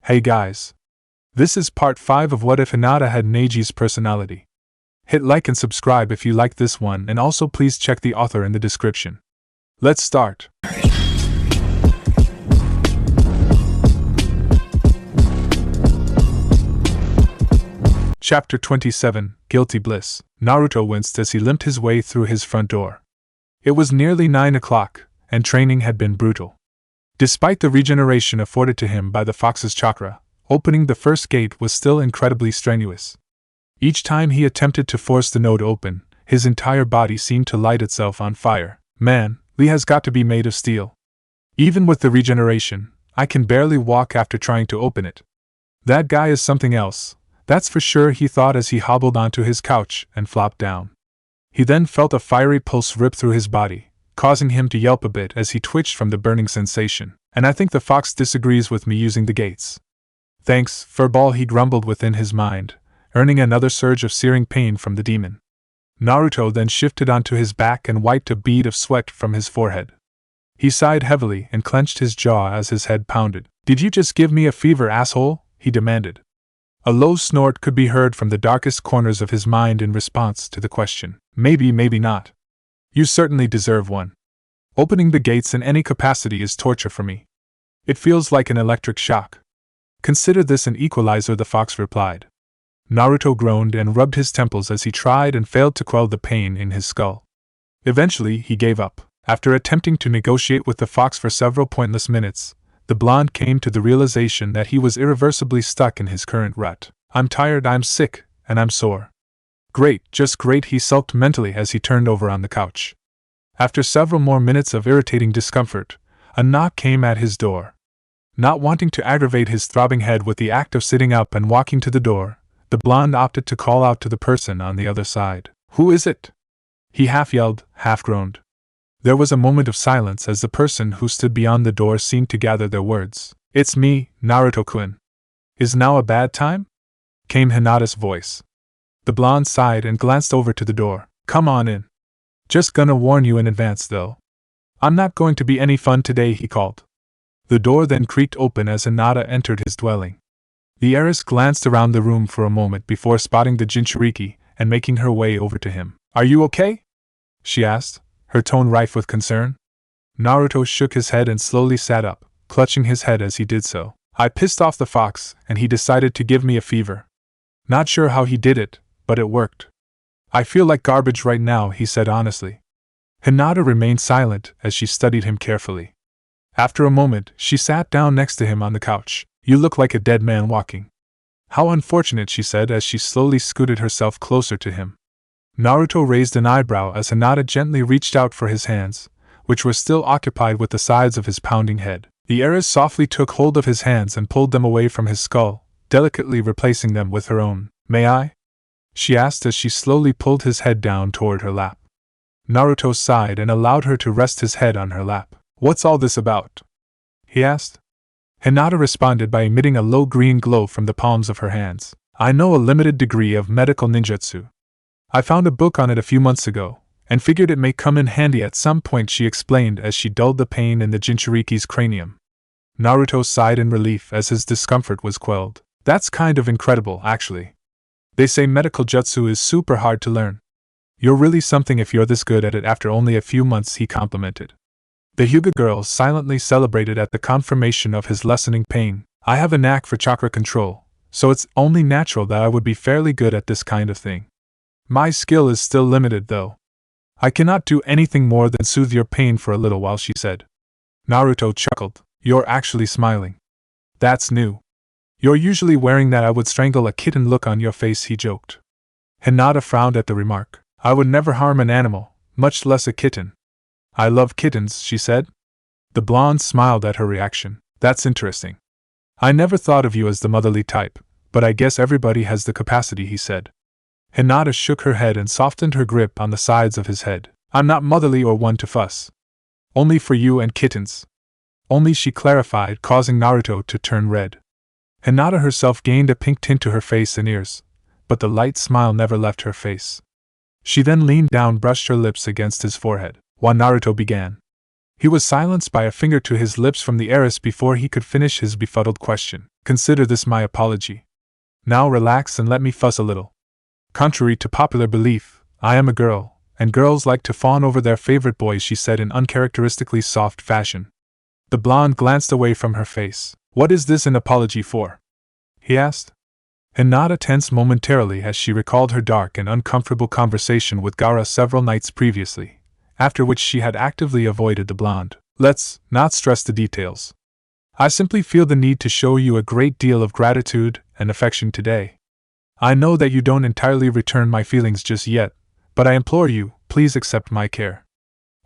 Hey guys. This is part 5 of What If Hinata Had Neji's Personality. Hit like and subscribe if you like this one, and also please check the author in the description. Let's start. Chapter 27, Guilty Bliss. Naruto winced as he limped his way through his front door. It was nearly 9 o'clock, and training had been brutal. Despite the regeneration afforded to him by the fox's chakra, opening the first gate was still incredibly strenuous. Each time he attempted to force the node open, his entire body seemed to light itself on fire. Man, Lee has got to be made of steel. Even with the regeneration, I can barely walk after trying to open it. That guy is something else, that's for sure, he thought as he hobbled onto his couch and flopped down. He then felt a fiery pulse rip through his body, causing him to yelp a bit as he twitched from the burning sensation. And I think the fox disagrees with me using the gates. Thanks, furball, he grumbled within his mind, earning another surge of searing pain from the demon. Naruto then shifted onto his back and wiped a bead of sweat from his forehead. He sighed heavily and clenched his jaw as his head pounded. Did you just give me a fever, asshole? He demanded. A low snort could be heard from the darkest corners of his mind in response to the question. Maybe, maybe not. You certainly deserve one. Opening the gates in any capacity is torture for me. It feels like an electric shock. Consider this an equalizer, the fox replied. Naruto groaned and rubbed his temples as he tried and failed to quell the pain in his skull. Eventually, he gave up. After attempting to negotiate with the fox for several pointless minutes, the blonde came to the realization that he was irreversibly stuck in his current rut. I'm tired, I'm sick, and I'm sore. Great, just great, he sulked mentally as he turned over on the couch. After several more minutes of irritating discomfort, a knock came at his door. Not wanting to aggravate his throbbing head with the act of sitting up and walking to the door, the blonde opted to call out to the person on the other side. Who is it? He half yelled, half groaned. There was a moment of silence as the person who stood beyond the door seemed to gather their words. It's me, Naruto-kun. Is now a bad time? Came Hinata's voice. The blonde sighed and glanced over to the door. Come on in. Just gonna warn you in advance though. I'm not going to be any fun today, he called. The door then creaked open as Hinata entered his dwelling. The heiress glanced around the room for a moment before spotting the Jinchuriki and making her way over to him. Are you okay? She asked, her tone rife with concern. Naruto shook his head and slowly sat up, clutching his head as he did so. I pissed off the fox, and he decided to give me a fever. Not sure how he did it, but it worked. I feel like garbage right now, he said honestly. Hinata remained silent as she studied him carefully. After a moment, she sat down next to him on the couch. You look like a dead man walking. How unfortunate, she said as she slowly scooted herself closer to him. Naruto raised an eyebrow as Hinata gently reached out for his hands, which were still occupied with the sides of his pounding head. The heiress softly took hold of his hands and pulled them away from his skull, delicately replacing them with her own. May I? She asked as she slowly pulled his head down toward her lap. Naruto sighed and allowed her to rest his head on her lap. What's all this about? He asked. Hinata responded by emitting a low green glow from the palms of her hands. I know a limited degree of medical ninjutsu. I found a book on it a few months ago, and figured it may come in handy at some point, she explained as she dulled the pain in the Jinchuriki's cranium. Naruto sighed in relief as his discomfort was quelled. That's kind of incredible, actually. They say medical jutsu is super hard to learn. You're really something if you're this good at it after only a few months, he complimented. The Hyuga girls silently celebrated at the confirmation of his lessening pain. I have a knack for chakra control, so it's only natural that I would be fairly good at this kind of thing. My skill is still limited though. I cannot do anything more than soothe your pain for a little while, she said. Naruto chuckled. You're actually smiling. That's new. You're usually wearing that I would strangle a kitten look on your face, he joked. Hinata frowned at the remark. I would never harm an animal, much less a kitten. I love kittens, she said. The blonde smiled at her reaction. That's interesting. I never thought of you as the motherly type, but I guess everybody has the capacity, he said. Hinata shook her head and softened her grip on the sides of his head. I'm not motherly or one to fuss. Only for you and kittens. Only, she clarified, causing Naruto to turn red. Hinata herself gained a pink tint to her face and ears, but the light smile never left her face. She then leaned down, brushed her lips against his forehead, while Naruto began. He was silenced by a finger to his lips from the heiress before he could finish his befuddled question. Consider this my apology. Now relax and let me fuss a little. Contrary to popular belief, I am a girl, and girls like to fawn over their favorite boys, she said in uncharacteristically soft fashion. The blonde glanced away from her face. What is this an apology for? He asked. Hinata tensed momentarily as she recalled her dark and uncomfortable conversation with Gaara several nights previously, after which she had actively avoided the blonde. Let's not stress the details. I simply feel the need to show you a great deal of gratitude and affection today. I know that you don't entirely return my feelings just yet, but I implore you, please accept my care.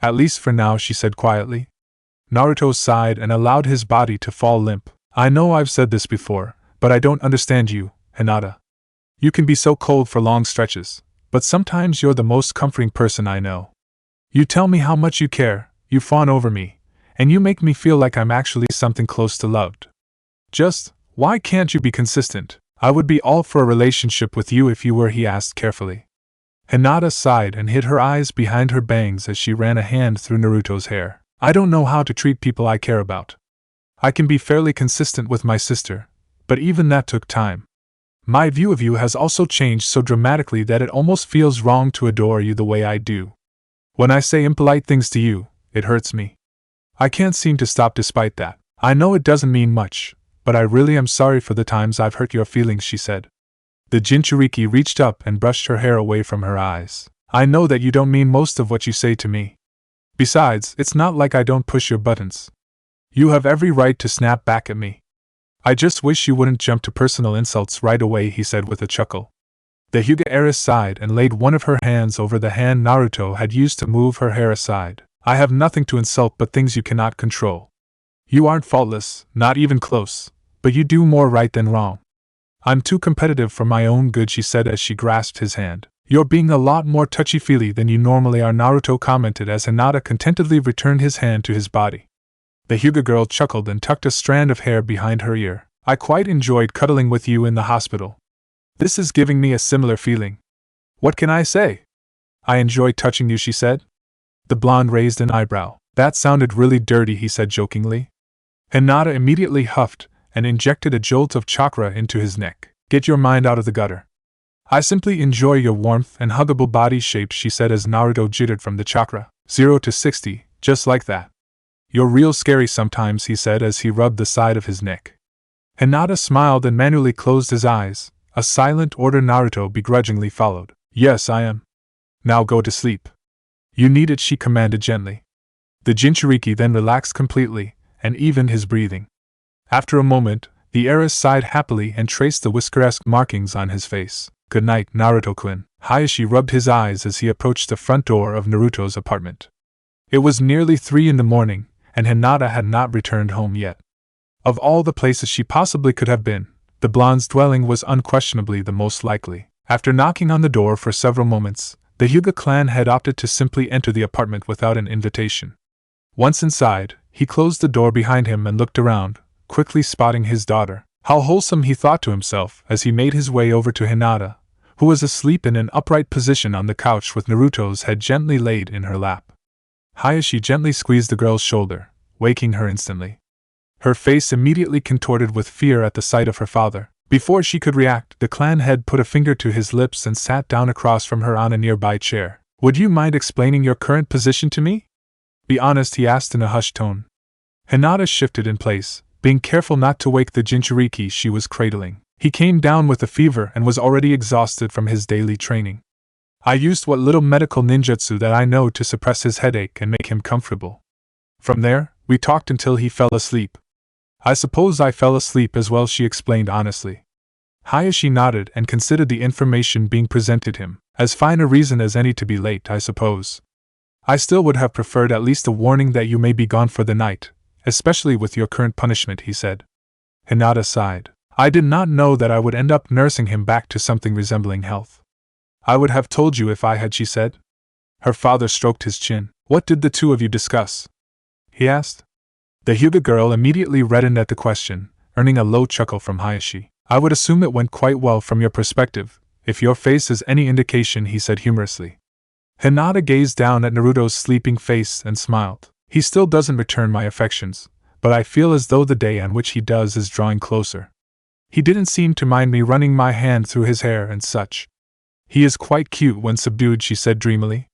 At least for now, she said quietly. Naruto sighed and allowed his body to fall limp. I know I've said this before, but I don't understand you, Hinata. You can be so cold for long stretches, but sometimes you're the most comforting person I know. You tell me how much you care, you fawn over me, and you make me feel like I'm actually something close to loved. Just, why can't you be consistent? I would be all for a relationship with you if you were, he asked carefully. Hinata sighed and hid her eyes behind her bangs as she ran a hand through Naruto's hair. I don't know how to treat people I care about. I can be fairly consistent with my sister, but even that took time. My view of you has also changed so dramatically that it almost feels wrong to adore you the way I do. When I say impolite things to you, it hurts me. I can't seem to stop despite that. I know it doesn't mean much, but I really am sorry for the times I've hurt your feelings, she said. The Jinchuriki reached up and brushed her hair away from her eyes. I know that you don't mean most of what you say to me. Besides, it's not like I don't push your buttons. You have every right to snap back at me. I just wish you wouldn't jump to personal insults right away, he said with a chuckle. The Hyuga heiress sighed and laid one of her hands over the hand Naruto had used to move her hair aside. I have nothing to insult but things you cannot control. You aren't faultless, not even close, but you do more right than wrong. I'm too competitive for my own good, she said as she grasped his hand. You're being a lot more touchy-feely than you normally are, Naruto commented as Hinata contentedly returned his hand to his body. The Hyuga girl chuckled and tucked a strand of hair behind her ear. I quite enjoyed cuddling with you in the hospital. This is giving me a similar feeling. What can I say? I enjoy touching you, she said. The blonde raised an eyebrow. That sounded really dirty, he said jokingly. Hinata immediately huffed and injected a jolt of chakra into his neck. Get your mind out of the gutter. I simply enjoy your warmth and huggable body shape, she said as Naruto jittered from the chakra. 0 to 60, just like that. You're real scary sometimes, he said as he rubbed the side of his neck. Hinata smiled and manually closed his eyes, a silent order Naruto begrudgingly followed. Yes, I am. Now go to sleep. You need it, she commanded gently. The Jinchuriki then relaxed completely, and evened his breathing. After a moment, the heiress sighed happily and traced the whisker-esque markings on his face. Good night, Naruto-kun. Hayashi rubbed his eyes as he approached the front door of Naruto's apartment. It was nearly 3 in the morning, and Hinata had not returned home yet. Of all the places she possibly could have been, the blonde's dwelling was unquestionably the most likely. After knocking on the door for several moments, the Hyuga clan had opted to simply enter the apartment without an invitation. Once inside, he closed the door behind him and looked around, quickly spotting his daughter. How wholesome, he thought to himself as he made his way over to Hinata, who was asleep in an upright position on the couch with Naruto's head gently laid in her lap. Hayashi gently squeezed the girl's shoulder, waking her instantly. Her face immediately contorted with fear at the sight of her father. Before she could react, the clan head put a finger to his lips and sat down across from her on a nearby chair. Would you mind explaining your current position to me? Be honest, he asked in a hushed tone. Hinata shifted in place, being careful not to wake the Jinchuriki she was cradling. He came down with a fever and was already exhausted from his daily training. I used what little medical ninjutsu that I know to suppress his headache and make him comfortable. From there, we talked until he fell asleep. I suppose I fell asleep as well, she explained honestly. Hayashi nodded and considered the information being presented him. As fine a reason as any to be late, I suppose. I still would have preferred at least a warning that you may be gone for the night, especially with your current punishment, he said. Hinata sighed. I did not know that I would end up nursing him back to something resembling health. I would have told you if I had, she said. Her father stroked his chin. What did the two of you discuss? He asked. The Hyuga girl immediately reddened at the question, earning a low chuckle from Hayashi. I would assume it went quite well from your perspective, if your face is any indication, he said humorously. Hinata gazed down at Naruto's sleeping face and smiled. He still doesn't return my affections, but I feel as though the day on which he does is drawing closer. He didn't seem to mind me running my hand through his hair and such. He is quite cute when subdued, she said dreamily.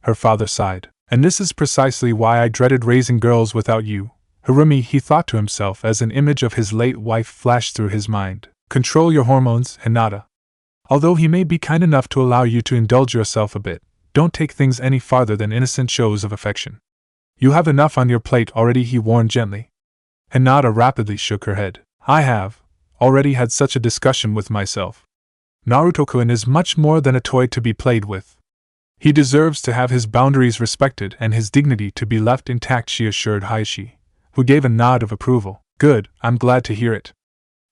Her father sighed. And this is precisely why I dreaded raising girls without you. Hirumi, he thought to himself as an image of his late wife flashed through his mind. Control your hormones, Hinata. Although he may be kind enough to allow you to indulge yourself a bit, don't take things any farther than innocent shows of affection. You have enough on your plate already, he warned gently. Hinata rapidly shook her head. I have already had such a discussion with myself. Naruto-kun is much more than a toy to be played with. He deserves to have his boundaries respected and his dignity to be left intact, she assured Hiashi, who gave a nod of approval. Good, I'm glad to hear it.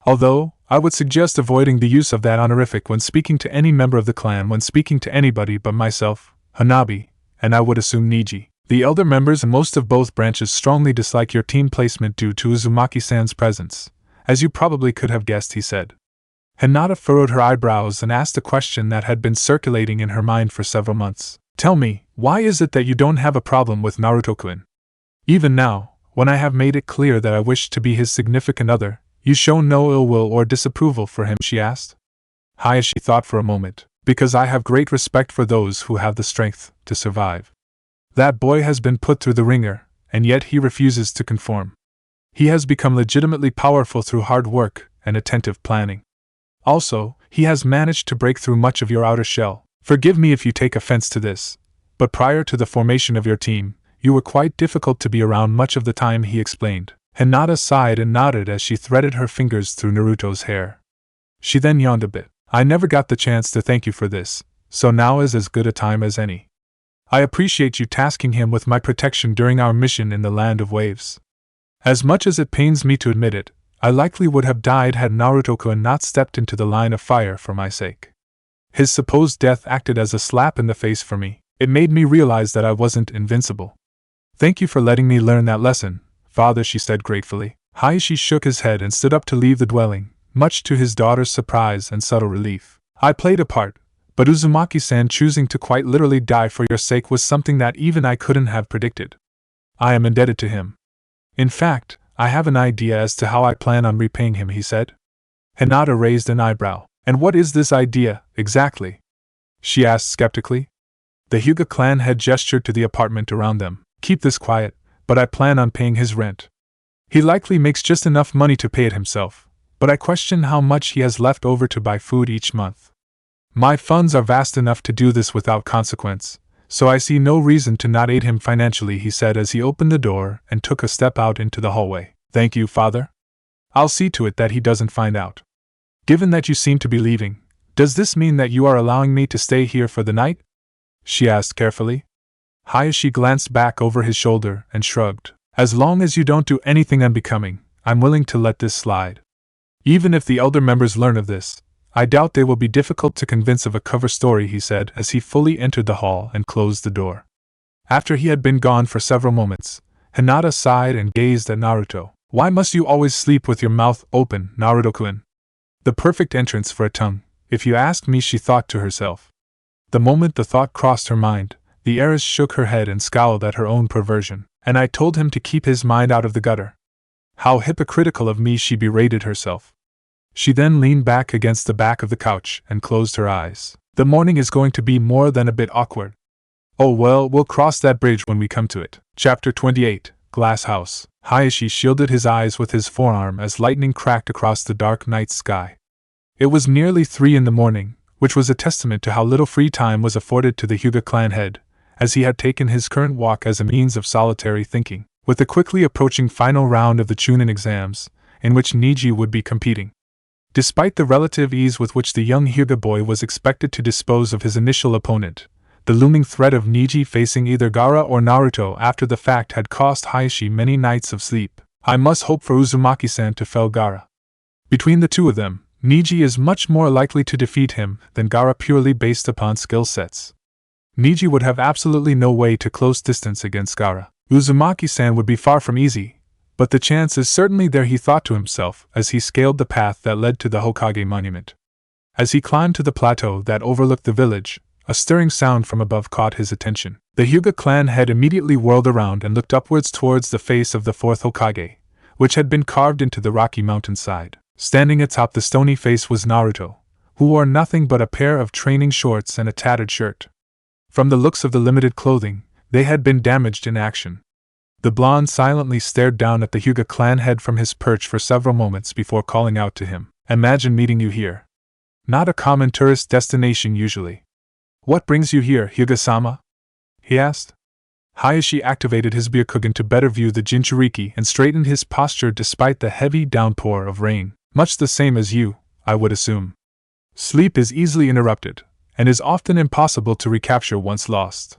Although, I would suggest avoiding the use of that honorific when speaking to any member of the clan, when speaking to anybody but myself, Hanabi, and I would assume Neji. The elder members and most of both branches strongly dislike your team placement due to Uzumaki-san's presence, as you probably could have guessed, he said. Hinata furrowed her eyebrows and asked a question that had been circulating in her mind for several months. Tell me, why is it that you don't have a problem with Naruto-kun? Even now, when I have made it clear that I wish to be his significant other, you show no ill will or disapproval for him, she asked. Hiashi thought for a moment. Because I have great respect for those who have the strength to survive. That boy has been put through the ringer, and yet he refuses to conform. He has become legitimately powerful through hard work and attentive planning. Also, he has managed to break through much of your outer shell. Forgive me if you take offense to this, but prior to the formation of your team, you were quite difficult to be around much of the time, he explained. Hinata sighed and nodded as she threaded her fingers through Naruto's hair. She then yawned a bit. I never got the chance to thank you for this, so now is as good a time as any. I appreciate you tasking him with my protection during our mission in the Land of Waves. As much as it pains me to admit it, I likely would have died had Naruto-kun not stepped into the line of fire for my sake. His supposed death acted as a slap in the face for me. It made me realize that I wasn't invincible. Thank you for letting me learn that lesson, Father, she said gratefully. Hiashi shook his head and stood up to leave the dwelling, much to his daughter's surprise and subtle relief. I played a part, but Uzumaki-san choosing to quite literally die for your sake was something that even I couldn't have predicted. I am indebted to him. In fact, I have an idea as to how I plan on repaying him, he said. Hinata raised an eyebrow. And what is this idea, exactly? She asked skeptically. The Hyuga clan head gestured to the apartment around them. Keep this quiet, but I plan on paying his rent. He likely makes just enough money to pay it himself, but I question how much he has left over to buy food each month. My funds are vast enough to do this without consequence, so I see no reason to not aid him financially, he said as he opened the door and took a step out into the hallway. Thank you, Father. I'll see to it that he doesn't find out. Given that you seem to be leaving, does this mean that you are allowing me to stay here for the night? She asked carefully. Hiashi glanced back over his shoulder and shrugged. As long as you don't do anything unbecoming, I'm willing to let this slide. Even if the elder members learn of this, I doubt they will be difficult to convince of a cover story, he said as he fully entered the hall and closed the door. After he had been gone for several moments, Hinata sighed and gazed at Naruto. Why must you always sleep with your mouth open, Naruto-kun? The perfect entrance for a tongue, if you ask me, she thought to herself. The moment the thought crossed her mind, the heiress shook her head and scowled at her own perversion. And I told him to keep his mind out of the gutter. How hypocritical of me, she berated herself. She then leaned back against the back of the couch and closed her eyes. The morning is going to be more than a bit awkward. Oh well, we'll cross that bridge when we come to it. Chapter 28, Glass House. Hiashi shielded his eyes with his forearm as lightning cracked across the dark night sky. It was nearly 3 a.m, which was a testament to how little free time was afforded to the Hyuga clan head, as he had taken his current walk as a means of solitary thinking, with the quickly approaching final round of the Chunin exams, in which Neji would be competing. Despite the relative ease with which the young Hyuga boy was expected to dispose of his initial opponent, the looming threat of Neji facing either Gaara or Naruto after the fact had cost Hiashi many nights of sleep. I must hope for Uzumaki-san to fell Gaara. Between the two of them, Neji is much more likely to defeat him than Gaara purely based upon skill sets. Neji would have absolutely no way to close distance against Gaara. Uzumaki-san would be far from easy, but the chance is certainly there, he thought to himself as he scaled the path that led to the Hokage monument. As he climbed to the plateau that overlooked the village, a stirring sound from above caught his attention. The Hyuga clan head immediately whirled around and looked upwards towards the face of the fourth Hokage, which had been carved into the rocky mountainside. Standing atop the stony face was Naruto, who wore nothing but a pair of training shorts and a tattered shirt. From the looks of the limited clothing, they had been damaged in action. The blonde silently stared down at the Hyuga clan head from his perch for several moments before calling out to him, "Imagine meeting you here. Not a common tourist destination usually." "What brings you here, Hyuga-sama?" he asked. Hayashi activated his Byakugan to better view the Jinchuriki and straightened his posture despite the heavy downpour of rain. "Much the same as you, I would assume. Sleep is easily interrupted, and is often impossible to recapture once lost.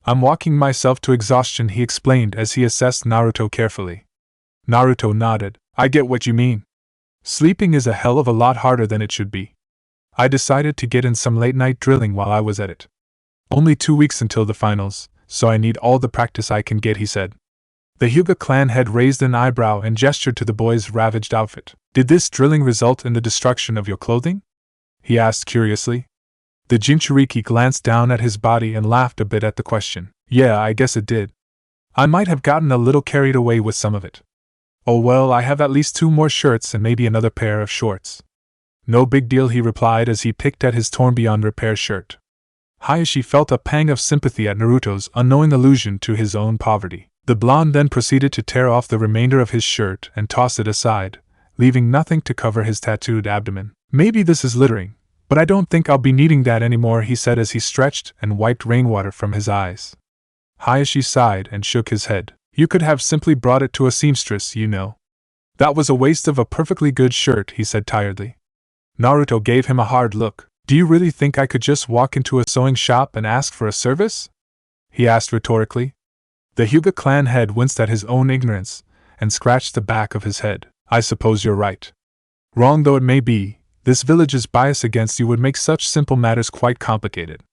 I'm walking myself to exhaustion," he explained as he assessed Naruto carefully. Naruto nodded. "I get what you mean. Sleeping is a hell of a lot harder than it should be. I decided to get in some late-night drilling while I was at it. Only 2 weeks until the finals, so I need all the practice I can get," he said. The Hyuga clan head raised an eyebrow and gestured to the boy's ravaged outfit. "Did this drilling result in the destruction of your clothing?" he asked curiously. The Jinchuriki glanced down at his body and laughed a bit at the question. "Yeah, I guess it did. I might have gotten a little carried away with some of it. Oh well, I have at least 2 more shirts and maybe another pair of shorts." "No big deal," he replied as he picked at his torn beyond repair shirt. Hayashi felt a pang of sympathy at Naruto's unknowing allusion to his own poverty. The blonde then proceeded to tear off the remainder of his shirt and toss it aside, leaving nothing to cover his tattooed abdomen. "Maybe this is littering, but I don't think I'll be needing that anymore," he said as he stretched and wiped rainwater from his eyes. Hayashi sighed and shook his head. "You could have simply brought it to a seamstress, you know." "That was a waste of a perfectly good shirt," he said tiredly. Naruto gave him a hard look. "Do you really think I could just walk into a sewing shop and ask for a service?" he asked rhetorically. The Hyuga clan head winced at his own ignorance and scratched the back of his head. "I suppose you're right. Wrong though it may be, this village's bias against you would make such simple matters quite complicated.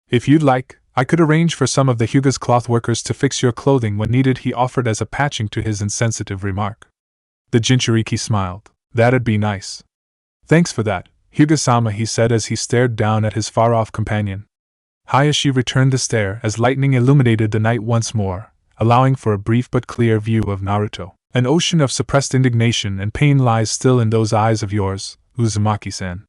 If you'd like, I could arrange for some of the Hyuga's cloth workers to fix your clothing when needed," he offered as a patching to his insensitive remark. The Jinchuriki smiled. "That'd be nice. Thanks for that, Hyuga-sama," he said as he stared down at his far-off companion. Hayashi returned the stare as lightning illuminated the night once more, allowing for a brief but clear view of Naruto. "An ocean of suppressed indignation and pain lies still in those eyes of yours, Uzumaki-san.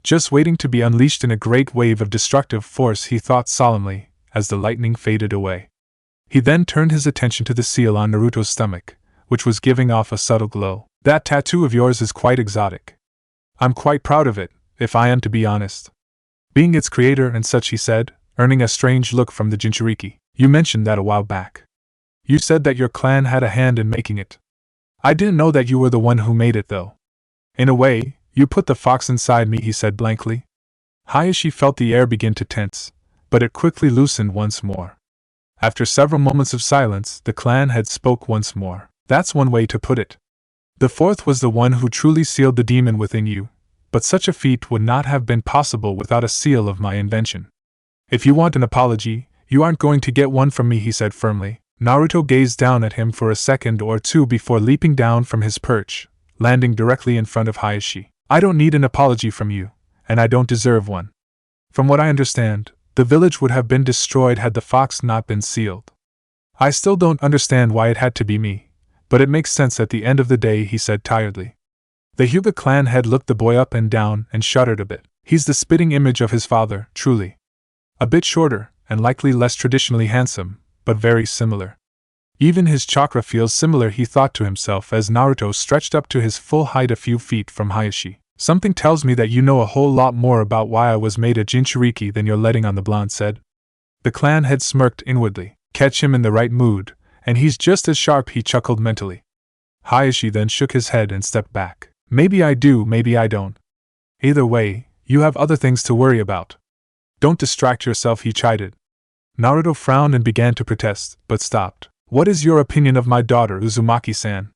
Just waiting to be unleashed in a great wave of destructive force," he thought solemnly, as the lightning faded away. He then turned his attention to the seal on Naruto's stomach, which was giving off a subtle glow. "That tattoo of yours is quite exotic. I'm quite proud of it, if I am to be honest. Being its creator and such," he said, earning a strange look from the Jinchuriki. "You mentioned that a while back. You said that your clan had a hand in making it. I didn't know that you were the one who made it, though. In a way, you put the fox inside me," he said blankly. Hayashi felt the air begin to tense, but it quickly loosened once more. After several moments of silence, the clan head spoke once more. "That's one way to put it. The fourth was the one who truly sealed the demon within you, but such a feat would not have been possible without a seal of my invention. If you want an apology, you aren't going to get one from me," he said firmly. Naruto gazed down at him for a second or two before leaping down from his perch, landing directly in front of Hayashi. "I don't need an apology from you, and I don't deserve one. From what I understand, the village would have been destroyed had the fox not been sealed. I still don't understand why it had to be me, but it makes sense at the end of the day," he said tiredly. The Hyuga clan head looked the boy up and down and shuddered a bit. "He's the spitting image of his father, truly. A bit shorter, and likely less traditionally handsome, but very similar. Even his chakra feels similar," he thought to himself as Naruto stretched up to his full height a few feet from Hayashi. "Something tells me that you know a whole lot more about why I was made a Jinchuriki than you're letting on," the blonde said. The clan head smirked inwardly. Catch him in the right mood, and he's just as sharp, he chuckled mentally. Hayashi then shook his head and stepped back. "Maybe I do, maybe I don't. Either way, you have other things to worry about. Don't distract yourself," he chided. Naruto frowned and began to protest, but stopped. "What is your opinion of my daughter, Uzumaki-san?"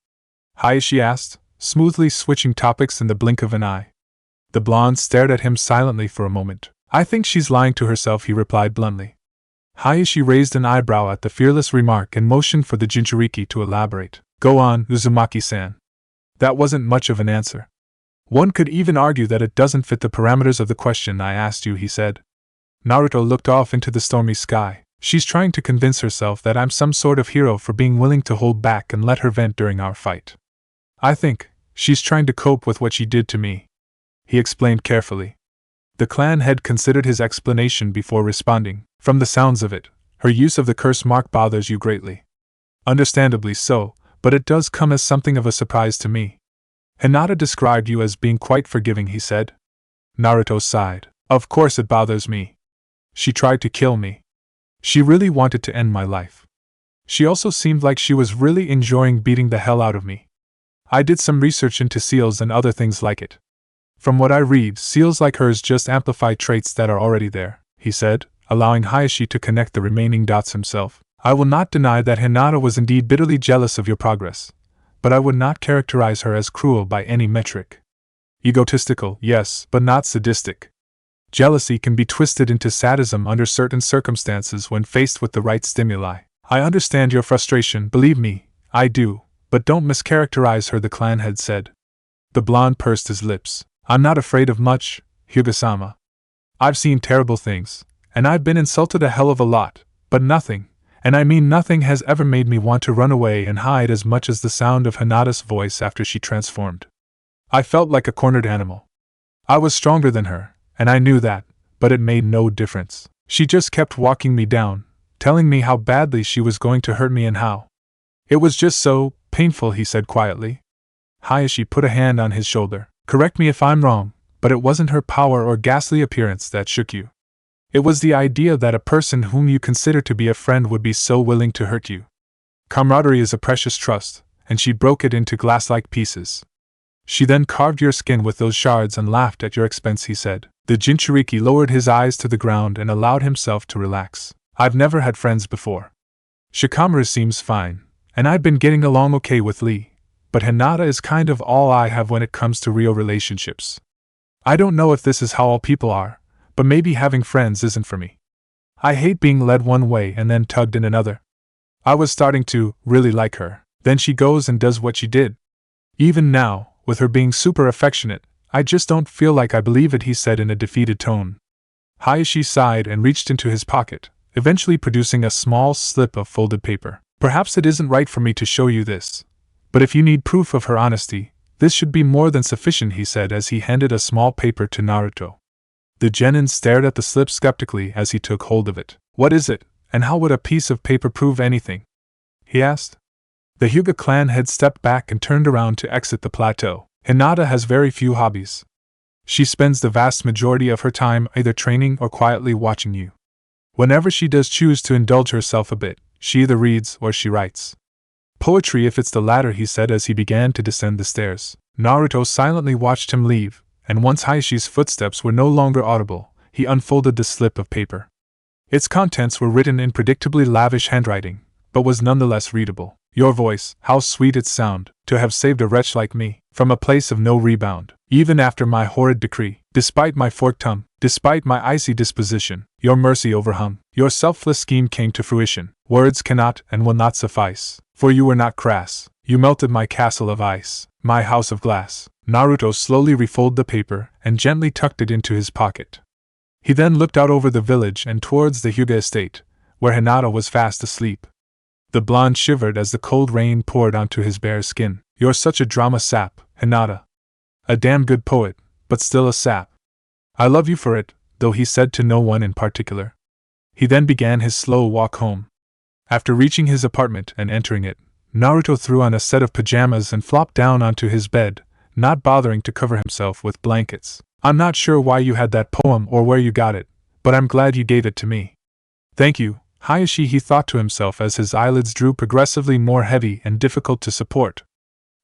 Hayashi asked, smoothly switching topics in the blink of an eye. The blonde stared at him silently for a moment. "I think she's lying to herself," he replied bluntly. Hayashi raised an eyebrow at the fearless remark and motioned for the Jinchuriki to elaborate. "Go on, Uzumaki-san." That wasn't much of an answer. "One could even argue that it doesn't fit the parameters of the question I asked you," he said. Naruto looked off into the stormy sky. "She's trying to convince herself that I'm some sort of hero for being willing to hold back and let her vent during our fight. I think, She's trying to cope with what she did to me," he explained carefully. The clan head considered his explanation before responding. "From the sounds of it, her use of the curse mark bothers you greatly." "Understandably so, but it does come as something of a surprise to me." "Hinata described you as being quite forgiving," he said. Naruto sighed. "Of course it bothers me. She tried to kill me. She really wanted to end my life. She also seemed like she was really enjoying beating the hell out of me. I did some research into seals and other things like it. From what I read, seals like hers just amplify traits that are already there," he said, allowing Hayashi to connect the remaining dots himself. "I will not deny that Hinata was indeed bitterly jealous of your progress, but I would not characterize her as cruel by any metric. Egotistical, yes, but not sadistic. Jealousy can be twisted into sadism under certain circumstances when faced with the right stimuli. I understand your frustration, believe me, I do, but don't mischaracterize her," the clan head said. The blonde pursed his lips. "I'm not afraid of much, Hyuga-sama. I've seen terrible things, and I've been insulted a hell of a lot, but nothing, and I mean nothing, has ever made me want to run away and hide as much as the sound of Hinata's voice after she transformed. I felt like a cornered animal. I was stronger than her, and I knew that, but it made no difference. She just kept walking me down, telling me how badly she was going to hurt me and how. It was just so painful," he said quietly. Hayashi put a hand on his shoulder. "Correct me if I'm wrong, but it wasn't her power or ghastly appearance that shook you. It was the idea that a person whom you consider to be a friend would be so willing to hurt you. Camaraderie is a precious trust, and she broke it into glass-like pieces. She then carved your skin with those shards and laughed at your expense," he said. The Jinchuriki lowered his eyes to the ground and allowed himself to relax. "I've never had friends before. Shikamaru seems fine, and I've been getting along okay with Lee, but Hinata is kind of all I have when it comes to real relationships. I don't know if this is how all people are, but maybe having friends isn't for me. I hate being led one way and then tugged in another. I was starting to really like her. Then she goes and does what she did. Even now, with her being super affectionate, I just don't feel like I believe it," he said in a defeated tone. Hayashi sighed and reached into his pocket, eventually producing a small slip of folded paper. "Perhaps it isn't right for me to show you this, but if you need proof of her honesty, this should be more than sufficient," he said as he handed a small paper to Naruto. The genin stared at the slip skeptically as he took hold of it. "What is it, and how would a piece of paper prove anything?" he asked. The Hyuga clan head stepped back and turned around to exit the plateau. "Hinata has very few hobbies. She spends the vast majority of her time either training or quietly watching you. Whenever she does choose to indulge herself a bit, she either reads or she writes. Poetry if it's the latter," he said as he began to descend the stairs. Naruto silently watched him leave, and once Hayashi's footsteps were no longer audible, he unfolded the slip of paper. Its contents were written in predictably lavish handwriting, but was nonetheless readable. "Your voice, how sweet its sound, to have saved a wretch like me, from a place of no rebound, even after my horrid decree, despite my forked tongue, despite my icy disposition, your mercy overhung, your selfless scheme came to fruition. Words cannot and will not suffice, for you were not crass, you melted my castle of ice, my house of glass." Naruto slowly refolded the paper and gently tucked it into his pocket. He then looked out over the village and towards the Hyuga estate, where Hinata was fast asleep. The blonde shivered as the cold rain poured onto his bare skin. "You're such a drama sap, Hinata. A damn good poet, but still a sap. I love you for it," though he said to no one in particular. He then began his slow walk home. After reaching his apartment and entering it, Naruto threw on a set of pajamas and flopped down onto his bed, not bothering to cover himself with blankets. "I'm not sure why you had that poem or where you got it, but I'm glad you gave it to me." "Thank you, Hayashi," he thought to himself as his eyelids drew progressively more heavy and difficult to support.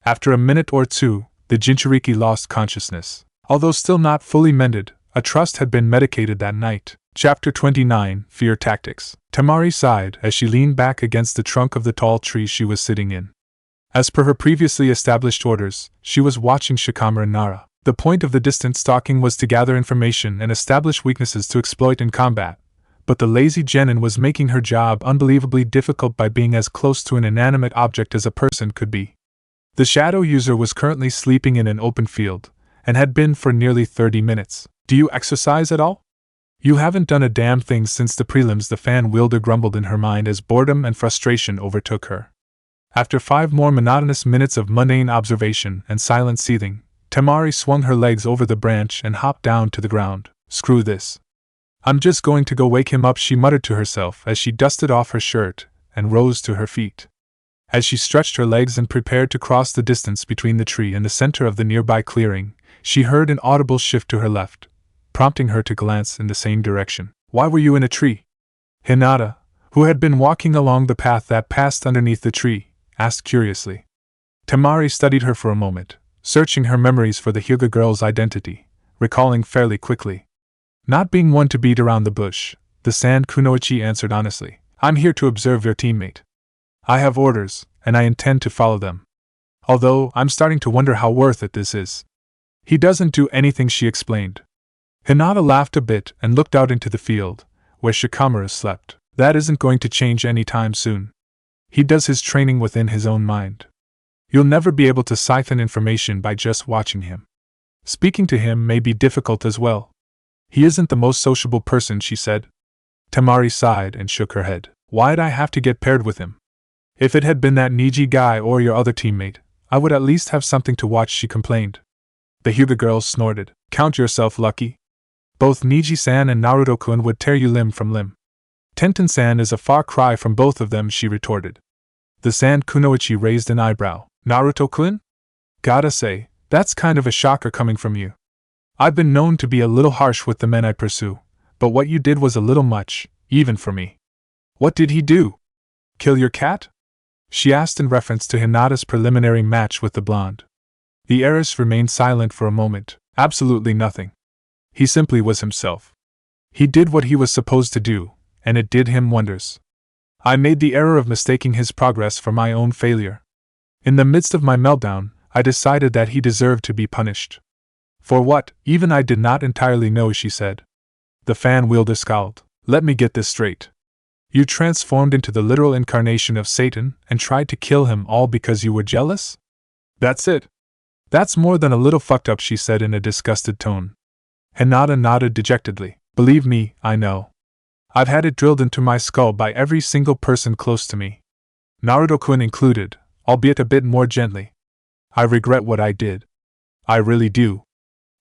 After a minute or two, the Jinchuriki lost consciousness. Although still not fully mended, a trust had been medicated that night. Chapter 29, Fear Tactics. Temari sighed as she leaned back against the trunk of the tall tree she was sitting in. As per her previously established orders, she was watching Shikamaru and Nara. The point of the distant stalking was to gather information and establish weaknesses to exploit in combat, but the lazy genin was making her job unbelievably difficult by being as close to an inanimate object as a person could be. The shadow user was currently sleeping in an open field, and had been for nearly 30 minutes. "Do you exercise at all?" "You haven't done a damn thing since the prelims," the fan wielder grumbled in her mind as boredom and frustration overtook her. After 5 more monotonous minutes of mundane observation and silent seething, Temari swung her legs over the branch and hopped down to the ground. Screw this. I'm just going to go wake him up, she muttered to herself as she dusted off her shirt and rose to her feet. As she stretched her legs and prepared to cross the distance between the tree and the center of the nearby clearing, she heard an audible shift to her left, prompting her to glance in the same direction. Why were you in a tree? Hinata, who had been walking along the path that passed underneath the tree, asked curiously. Temari studied her for a moment, searching her memories for the hyuga girl's identity, recalling fairly quickly. Not being one to beat around the bush, the sand Kunoichi answered honestly. I'm here to observe your teammate. I have orders, and I intend to follow them. Although, I'm starting to wonder how worth it this is. He doesn't do anything, she explained. Hinata laughed a bit and looked out into the field, where Shikamaru slept. That isn't going to change any time soon. He does his training within his own mind. You'll never be able to siphon information by just watching him. Speaking to him may be difficult as well. He isn't the most sociable person, she said. Temari sighed and shook her head. Why'd I have to get paired with him? If it had been that Neji guy or your other teammate, I would at least have something to watch, she complained. The hyuga girl snorted. Count yourself lucky. Both Neji-san and Naruto-kun would tear you limb from limb. Tenten-san is a far cry from both of them, she retorted. The sand Kunoichi raised an eyebrow. Naruto-kun? Gotta say, that's kind of a shocker coming from you. I've been known to be a little harsh with the men I pursue, but what you did was a little much, even for me. What did he do? Kill your cat? She asked in reference to Hinata's preliminary match with the blonde. The heiress remained silent for a moment. Absolutely nothing. He simply was himself. He did what he was supposed to do, and it did him wonders. I made the error of mistaking his progress for my own failure. In the midst of my meltdown, I decided that he deserved to be punished. For what, even I did not entirely know, she said. The fan wielder scowled. Let me get this straight. You transformed into the literal incarnation of Satan and tried to kill him all because you were jealous? That's it. That's more than a little fucked up, she said in a disgusted tone. Hinata nodded dejectedly. Believe me, I know. I've had it drilled into my skull by every single person close to me. Naruto-kun included, albeit a bit more gently. I regret what I did. I really do.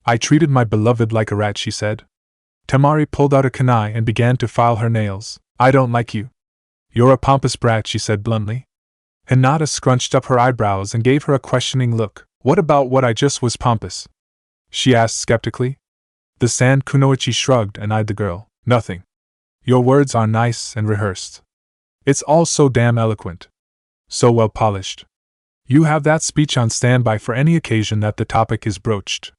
I treated my beloved like a rat, she said. Temari pulled out a kunai and began to file her nails. I don't like you. You're a pompous brat, she said bluntly. Hinata scrunched up her eyebrows and gave her a questioning look. What about what I just was pompous? She asked skeptically. The sand Kunoichi shrugged and eyed the girl. Nothing. Your words are nice and rehearsed. It's all so damn eloquent. So well polished. You have that speech on standby for any occasion that the topic is broached.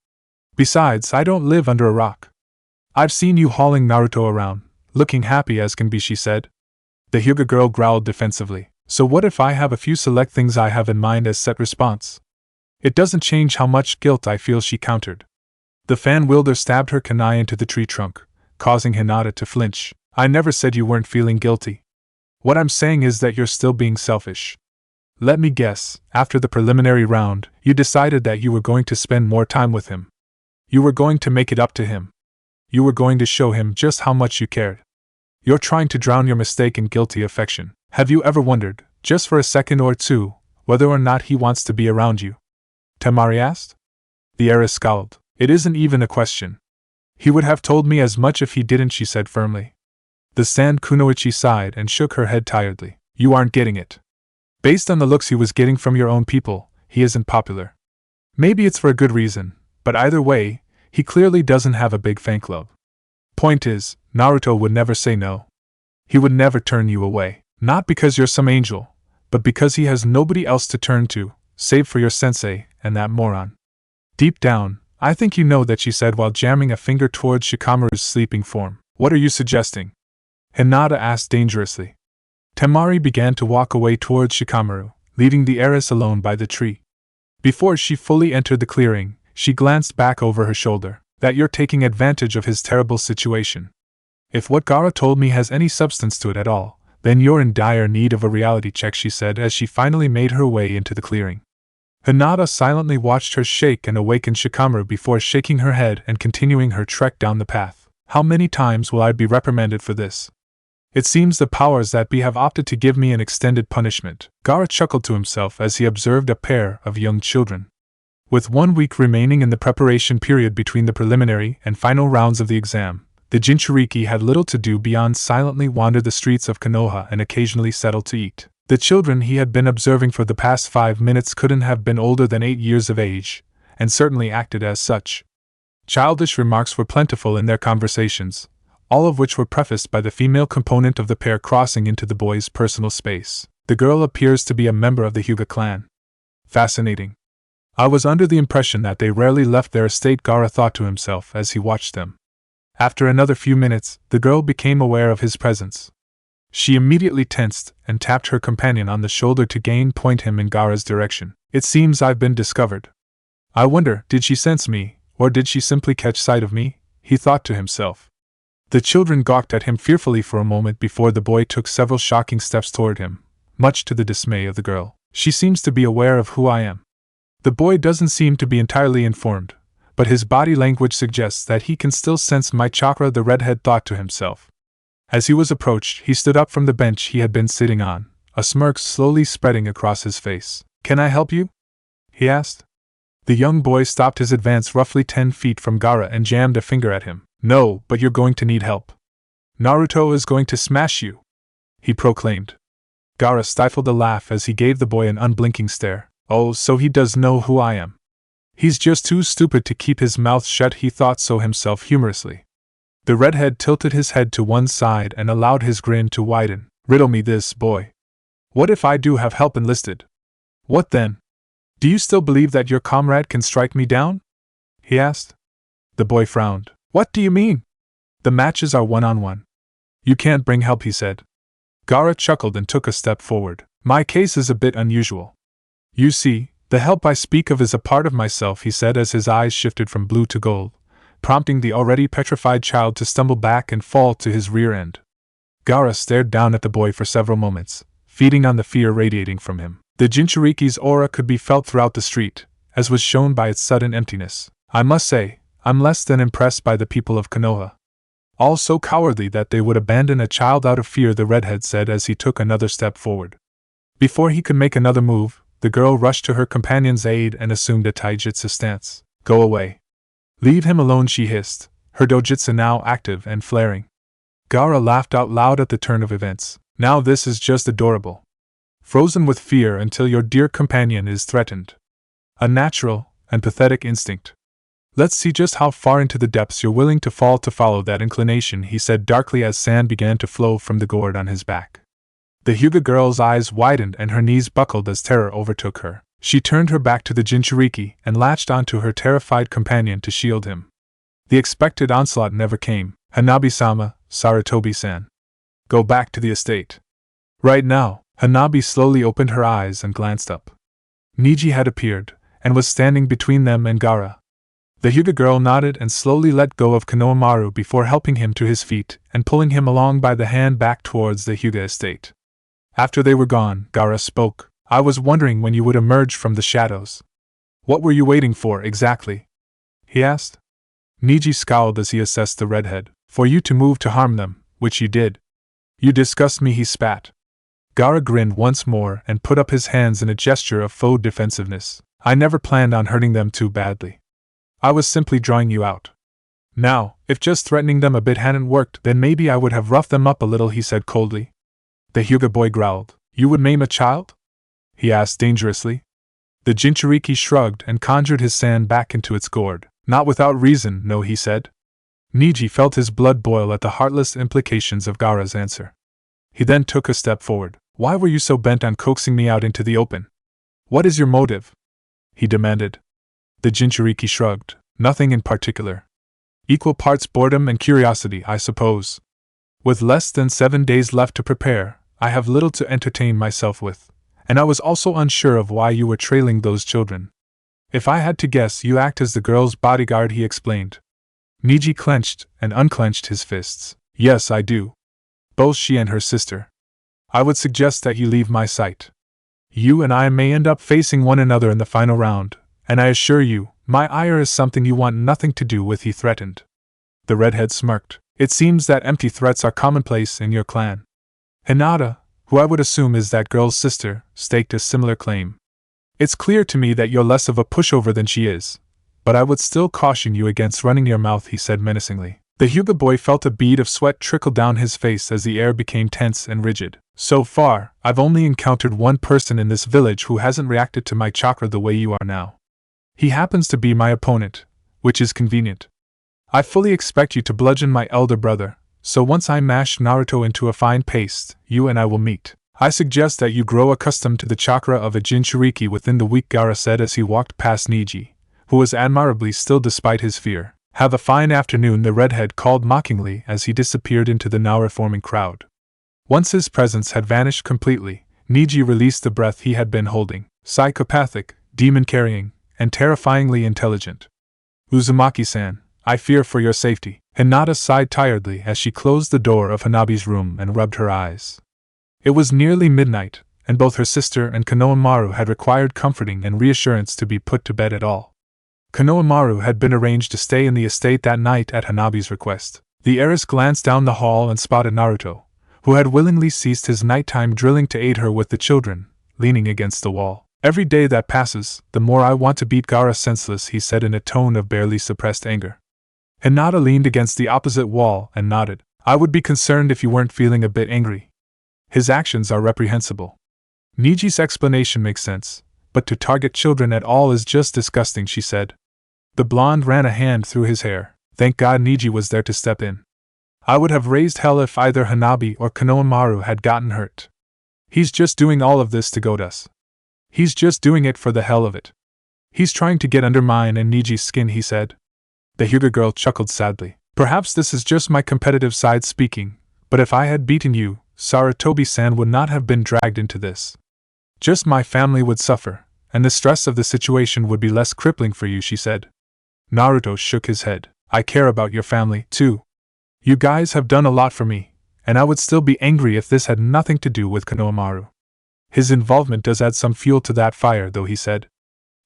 Besides, I don't live under a rock. I've seen you hauling Naruto around, looking happy as can be, she said. The hyuga girl growled defensively. So what if I have a few select things I have in mind as set response? It doesn't change how much guilt I feel, she countered. The fan wielder stabbed her kunai into the tree trunk, causing Hinata to flinch. I never said you weren't feeling guilty. What I'm saying is that you're still being selfish. Let me guess, after the preliminary round, you decided that you were going to spend more time with him. You were going to make it up to him. You were going to show him just how much you cared. You're trying to drown your mistake in guilty affection. Have you ever wondered, just for a second or two, whether or not he wants to be around you? Temari asked. The heiress scowled. It isn't even a question. He would have told me as much if he didn't, she said firmly. The sand Kunoichi sighed and shook her head tiredly. You aren't getting it. Based on the looks he was getting from your own people, he isn't popular. Maybe it's for a good reason, but either way, he clearly doesn't have a big fan club. Point is, Naruto would never say no. He would never turn you away. Not because you're some angel, but because he has nobody else to turn to, save for your sensei and that moron. Deep down, I think you know that, she said while jamming a finger towards Shikamaru's sleeping form. What are you suggesting? Hinata asked dangerously. Temari began to walk away towards Shikamaru, leaving the heiress alone by the tree. Before she fully entered the clearing, she glanced back over her shoulder. That you're taking advantage of his terrible situation. If what Gaara told me has any substance to it at all, then you're in dire need of a reality check, she said as she finally made her way into the clearing. Hinata silently watched her shake and awaken Shikamaru before shaking her head and continuing her trek down the path. How many times will I be reprimanded for this? It seems the powers that be have opted to give me an extended punishment. Gaara chuckled to himself as he observed a pair of young children. With 1 week remaining in the preparation period between the preliminary and final rounds of the exam, the Jinchuriki had little to do beyond silently wander the streets of Konoha and occasionally settle to eat. The children he had been observing for the past 5 minutes couldn't have been older than 8 years of age, and certainly acted as such. Childish remarks were plentiful in their conversations, all of which were prefaced by the female component of the pair crossing into the boy's personal space. The girl appears to be a member of the Hyuga clan. Fascinating. I was under the impression that they rarely left their estate, Gaara thought to himself as he watched them. After another few minutes, the girl became aware of his presence. She immediately tensed and tapped her companion on the shoulder to point him in Gaara's direction. It seems I've been discovered. I wonder, did she sense me, or did she simply catch sight of me? He thought to himself. The children gawked at him fearfully for a moment before the boy took several shocking steps toward him, much to the dismay of the girl. She seems to be aware of who I am. The boy doesn't seem to be entirely informed, but his body language suggests that he can still sense my chakra, the redhead thought to himself. As he was approached, he stood up from the bench he had been sitting on, a smirk slowly spreading across his face. Can I help you? He asked. The young boy stopped his advance roughly 10 feet from Gaara and jammed a finger at him. No, but you're going to need help. Naruto is going to smash you, he proclaimed. Gaara stifled a laugh as he gave the boy an unblinking stare. Oh, so he does know who I am. He's just too stupid to keep his mouth shut, he thought so himself humorously. The redhead tilted his head to one side and allowed his grin to widen. Riddle me this, boy. What if I do have help enlisted? What then? Do you still believe that your comrade can strike me down? He asked. The boy frowned. What do you mean? The matches are one-on-one. You can't bring help, he said. Gaara chuckled and took a step forward. My case is a bit unusual. You see, the help I speak of is a part of myself, he said as his eyes shifted from blue to gold, prompting the already petrified child to stumble back and fall to his rear end. Gaara stared down at the boy for several moments, feeding on the fear radiating from him. The Jinchuriki's aura could be felt throughout the street, as was shown by its sudden emptiness. I must say, I'm less than impressed by the people of Konoha. All so cowardly that they would abandon a child out of fear, the redhead said as he took another step forward. Before he could make another move, the girl rushed to her companion's aid and assumed a taijutsu stance. Go away. Leave him alone, she hissed, her dojutsu now active and flaring. Gaara laughed out loud at the turn of events. Now this is just adorable. Frozen with fear until your dear companion is threatened. A natural and pathetic instinct. Let's see just how far into the depths you're willing to fall to follow that inclination, he said darkly as sand began to flow from the gourd on his back. The Hyuga girl's eyes widened and her knees buckled as terror overtook her. She turned her back to the Jinchuriki and latched onto her terrified companion to shield him. The expected onslaught never came. Hanabi-sama, Sarutobi-san. Go back to the estate. Right now. Hanabi slowly opened her eyes and glanced up. Neji had appeared, and was standing between them and Gaara. The Hyuga girl nodded and slowly let go of Konohamaru before helping him to his feet and pulling him along by the hand back towards the Hyuga estate. After they were gone, Gaara spoke. I was wondering when you would emerge from the shadows. What were you waiting for, exactly? He asked. Neji scowled as he assessed the redhead. For you to move to harm them, which you did. You disgust me, he spat. Gaara grinned once more and put up his hands in a gesture of faux defensiveness. I never planned on hurting them too badly. I was simply drawing you out. Now, if just threatening them a bit hadn't worked, then maybe I would have roughed them up a little, he said coldly. The Hyuga boy growled. You would maim a child? He asked dangerously. The Jinchuriki shrugged and conjured his sand back into its gourd. Not without reason, no, he said. Neji felt his blood boil at the heartless implications of Gaara's answer. He then took a step forward. Why were you so bent on coaxing me out into the open? What is your motive? He demanded. The Jinchuriki shrugged. Nothing in particular. Equal parts boredom and curiosity, I suppose. With less than 7 days left to prepare, I have little to entertain myself with, and I was also unsure of why you were trailing those children. If I had to guess, you act as the girl's bodyguard, he explained. Neji clenched and unclenched his fists. Yes, I do. Both she and her sister. I would suggest that you leave my sight. You and I may end up facing one another in the final round, and I assure you, my ire is something you want nothing to do with, he threatened. The redhead smirked. It seems that empty threats are commonplace in your clan. Hinata, who I would assume is that girl's sister, staked a similar claim. It's clear to me that you're less of a pushover than she is, but I would still caution you against running your mouth, he said menacingly. The hyuga boy felt a bead of sweat trickle down his face as the air became tense and rigid. So far, I've only encountered one person in this village who hasn't reacted to my chakra the way you are now. He happens to be my opponent, which is convenient. I fully expect you to bludgeon my elder brother, so once I mash Naruto into a fine paste, you and I will meet. I suggest that you grow accustomed to the chakra of a Jinchuriki within the week, Gaara said as he walked past Neji, who was admirably still despite his fear. Have a fine afternoon, the redhead called mockingly as he disappeared into the now reforming crowd. Once his presence had vanished completely, Neji released the breath he had been holding. Psychopathic, demon-carrying, and terrifyingly intelligent. Uzumaki-san, I fear for your safety. Hinata sighed tiredly as she closed the door of Hanabi's room and rubbed her eyes. It was nearly midnight, and both her sister and Konohamaru had required comforting and reassurance to be put to bed at all. Konohamaru had been arranged to stay in the estate that night at Hanabi's request. The heiress glanced down the hall and spotted Naruto, who had willingly ceased his nighttime drilling to aid her with the children, leaning against the wall. Every day that passes, the more I want to beat Gaara senseless, he said in a tone of barely suppressed anger. Hinata leaned against the opposite wall and nodded. I would be concerned if you weren't feeling a bit angry. His actions are reprehensible. Neji's explanation makes sense, but to target children at all is just disgusting, she said. The blonde ran a hand through his hair. Thank God Neji was there to step in. I would have raised hell if either Hanabi or Konohamaru had gotten hurt. He's just doing all of this to goad us. He's just doing it for the hell of it. He's trying to get under mine and Neji's skin, he said. The hyuga girl chuckled sadly. Perhaps this is just my competitive side speaking, but if I had beaten you, Sarutobi-san would not have been dragged into this. Just my family would suffer, and the stress of the situation would be less crippling for you, she said. Naruto shook his head. I care about your family, too. You guys have done a lot for me, and I would still be angry if this had nothing to do with Konohamaru. His involvement does add some fuel to that fire, though, he said.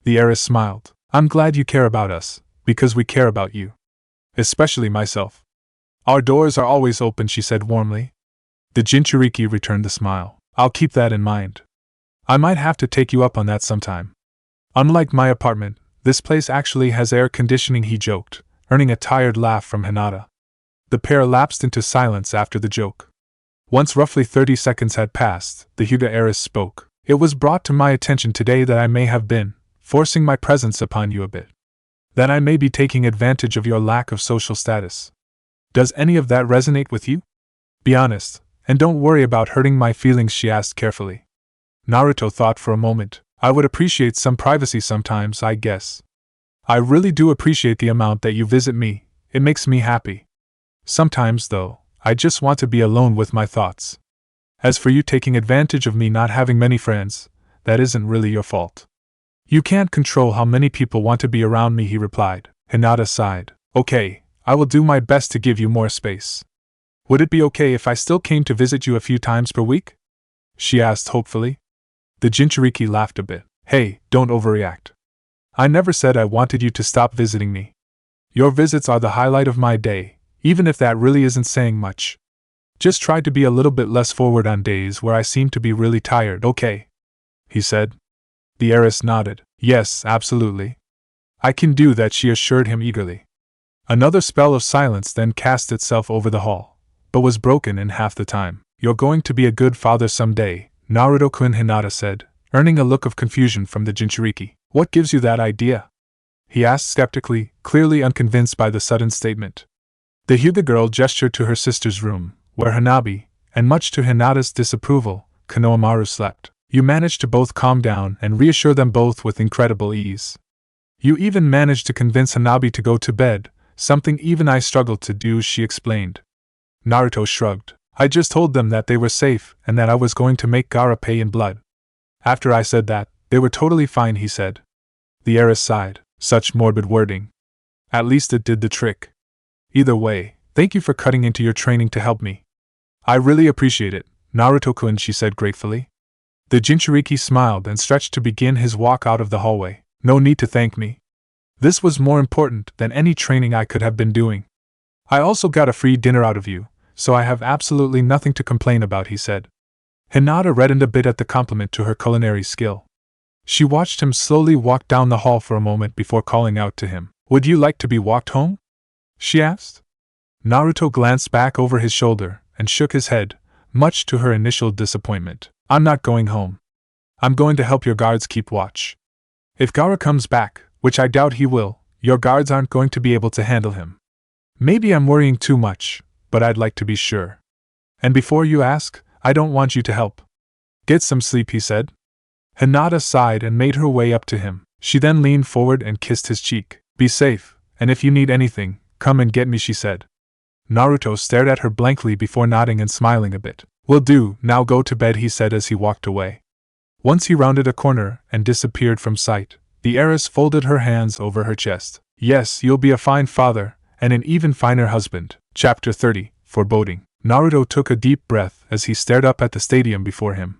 The heiress smiled. I'm glad you care about us, because we care about you. Especially myself. Our doors are always open, she said warmly. The Jinchuriki returned the smile. I'll keep that in mind. I might have to take you up on that sometime. Unlike my apartment, this place actually has air conditioning, he joked, earning a tired laugh from Hinata. The pair lapsed into silence after the joke. Once roughly 30 seconds had passed, the hyuga heiress spoke. It was brought to my attention today that I may have been forcing my presence upon you a bit. That I may be taking advantage of your lack of social status. Does any of that resonate with you? Be honest, and don't worry about hurting my feelings, she asked carefully. Naruto thought for a moment. I would appreciate some privacy sometimes, I guess. I really do appreciate the amount that you visit me, it makes me happy. Sometimes, though, I just want to be alone with my thoughts. As for you taking advantage of me not having many friends, that isn't really your fault. You can't control how many people want to be around me, he replied. Hinata sighed. Okay, I will do my best to give you more space. Would it be okay if I still came to visit you a few times per week? She asked hopefully. The Jinchuriki laughed a bit. Hey, don't overreact. I never said I wanted you to stop visiting me. Your visits are the highlight of my day, even if that really isn't saying much. Just try to be a little bit less forward on days where I seem to be really tired, okay? He said. The heiress nodded. Yes, absolutely. I can do that, she assured him eagerly. Another spell of silence then cast itself over the hall, but was broken in half the time. You're going to be a good father someday, Naruto-kun, Hinata said, earning a look of confusion from the Jinchuriki. What gives you that idea? He asked skeptically, clearly unconvinced by the sudden statement. The hyuga girl gestured to her sister's room, where Hanabi, and much to Hinata's disapproval, Konohamaru slept. You managed to both calm down and reassure them both with incredible ease. You even managed to convince Hanabi to go to bed, something even I struggled to do, she explained. Naruto shrugged. I just told them that they were safe and that I was going to make Gaara pay in blood. After I said that, they were totally fine, he said. The heiress sighed. Such morbid wording. At least it did the trick. Either way, thank you for cutting into your training to help me. I really appreciate it, Naruto-kun, she said gratefully. The Jinchuriki smiled and stretched to begin his walk out of the hallway. No need to thank me. This was more important than any training I could have been doing. I also got a free dinner out of you, so I have absolutely nothing to complain about, he said. Hinata reddened a bit at the compliment to her culinary skill. She watched him slowly walk down the hall for a moment before calling out to him. Would you like to be walked home? She asked. Naruto glanced back over his shoulder and shook his head, much to her initial disappointment. I'm not going home. I'm going to help your guards keep watch. If Gaara comes back, which I doubt he will, your guards aren't going to be able to handle him. Maybe I'm worrying too much, but I'd like to be sure. And before you ask, I don't want you to help. Get some sleep, he said. Hinata sighed and made her way up to him. She then leaned forward and kissed his cheek. Be safe, and if you need anything, come and get me, she said. Naruto stared at her blankly before nodding and smiling a bit. Will do, now go to bed, he said as he walked away. Once he rounded a corner and disappeared from sight, the heiress folded her hands over her chest. Yes, you'll be a fine father, and an even finer husband. Chapter 30, Forboding. Naruto took a deep breath as he stared up at the stadium before him.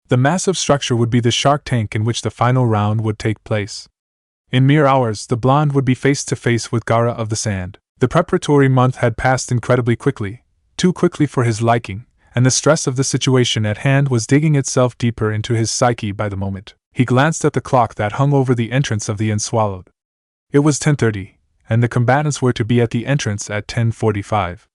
The massive structure would be the shark tank in which the final round would take place. In mere hours, the blonde would be face to face with Gaara of the Sand. The preparatory month had passed incredibly quickly, too quickly for his liking, and the stress of the situation at hand was digging itself deeper into his psyche by the moment. He glanced at the clock that hung over the entrance of the Inn Swallowed. It was 10:30, and the combatants were to be at the entrance at 10:45.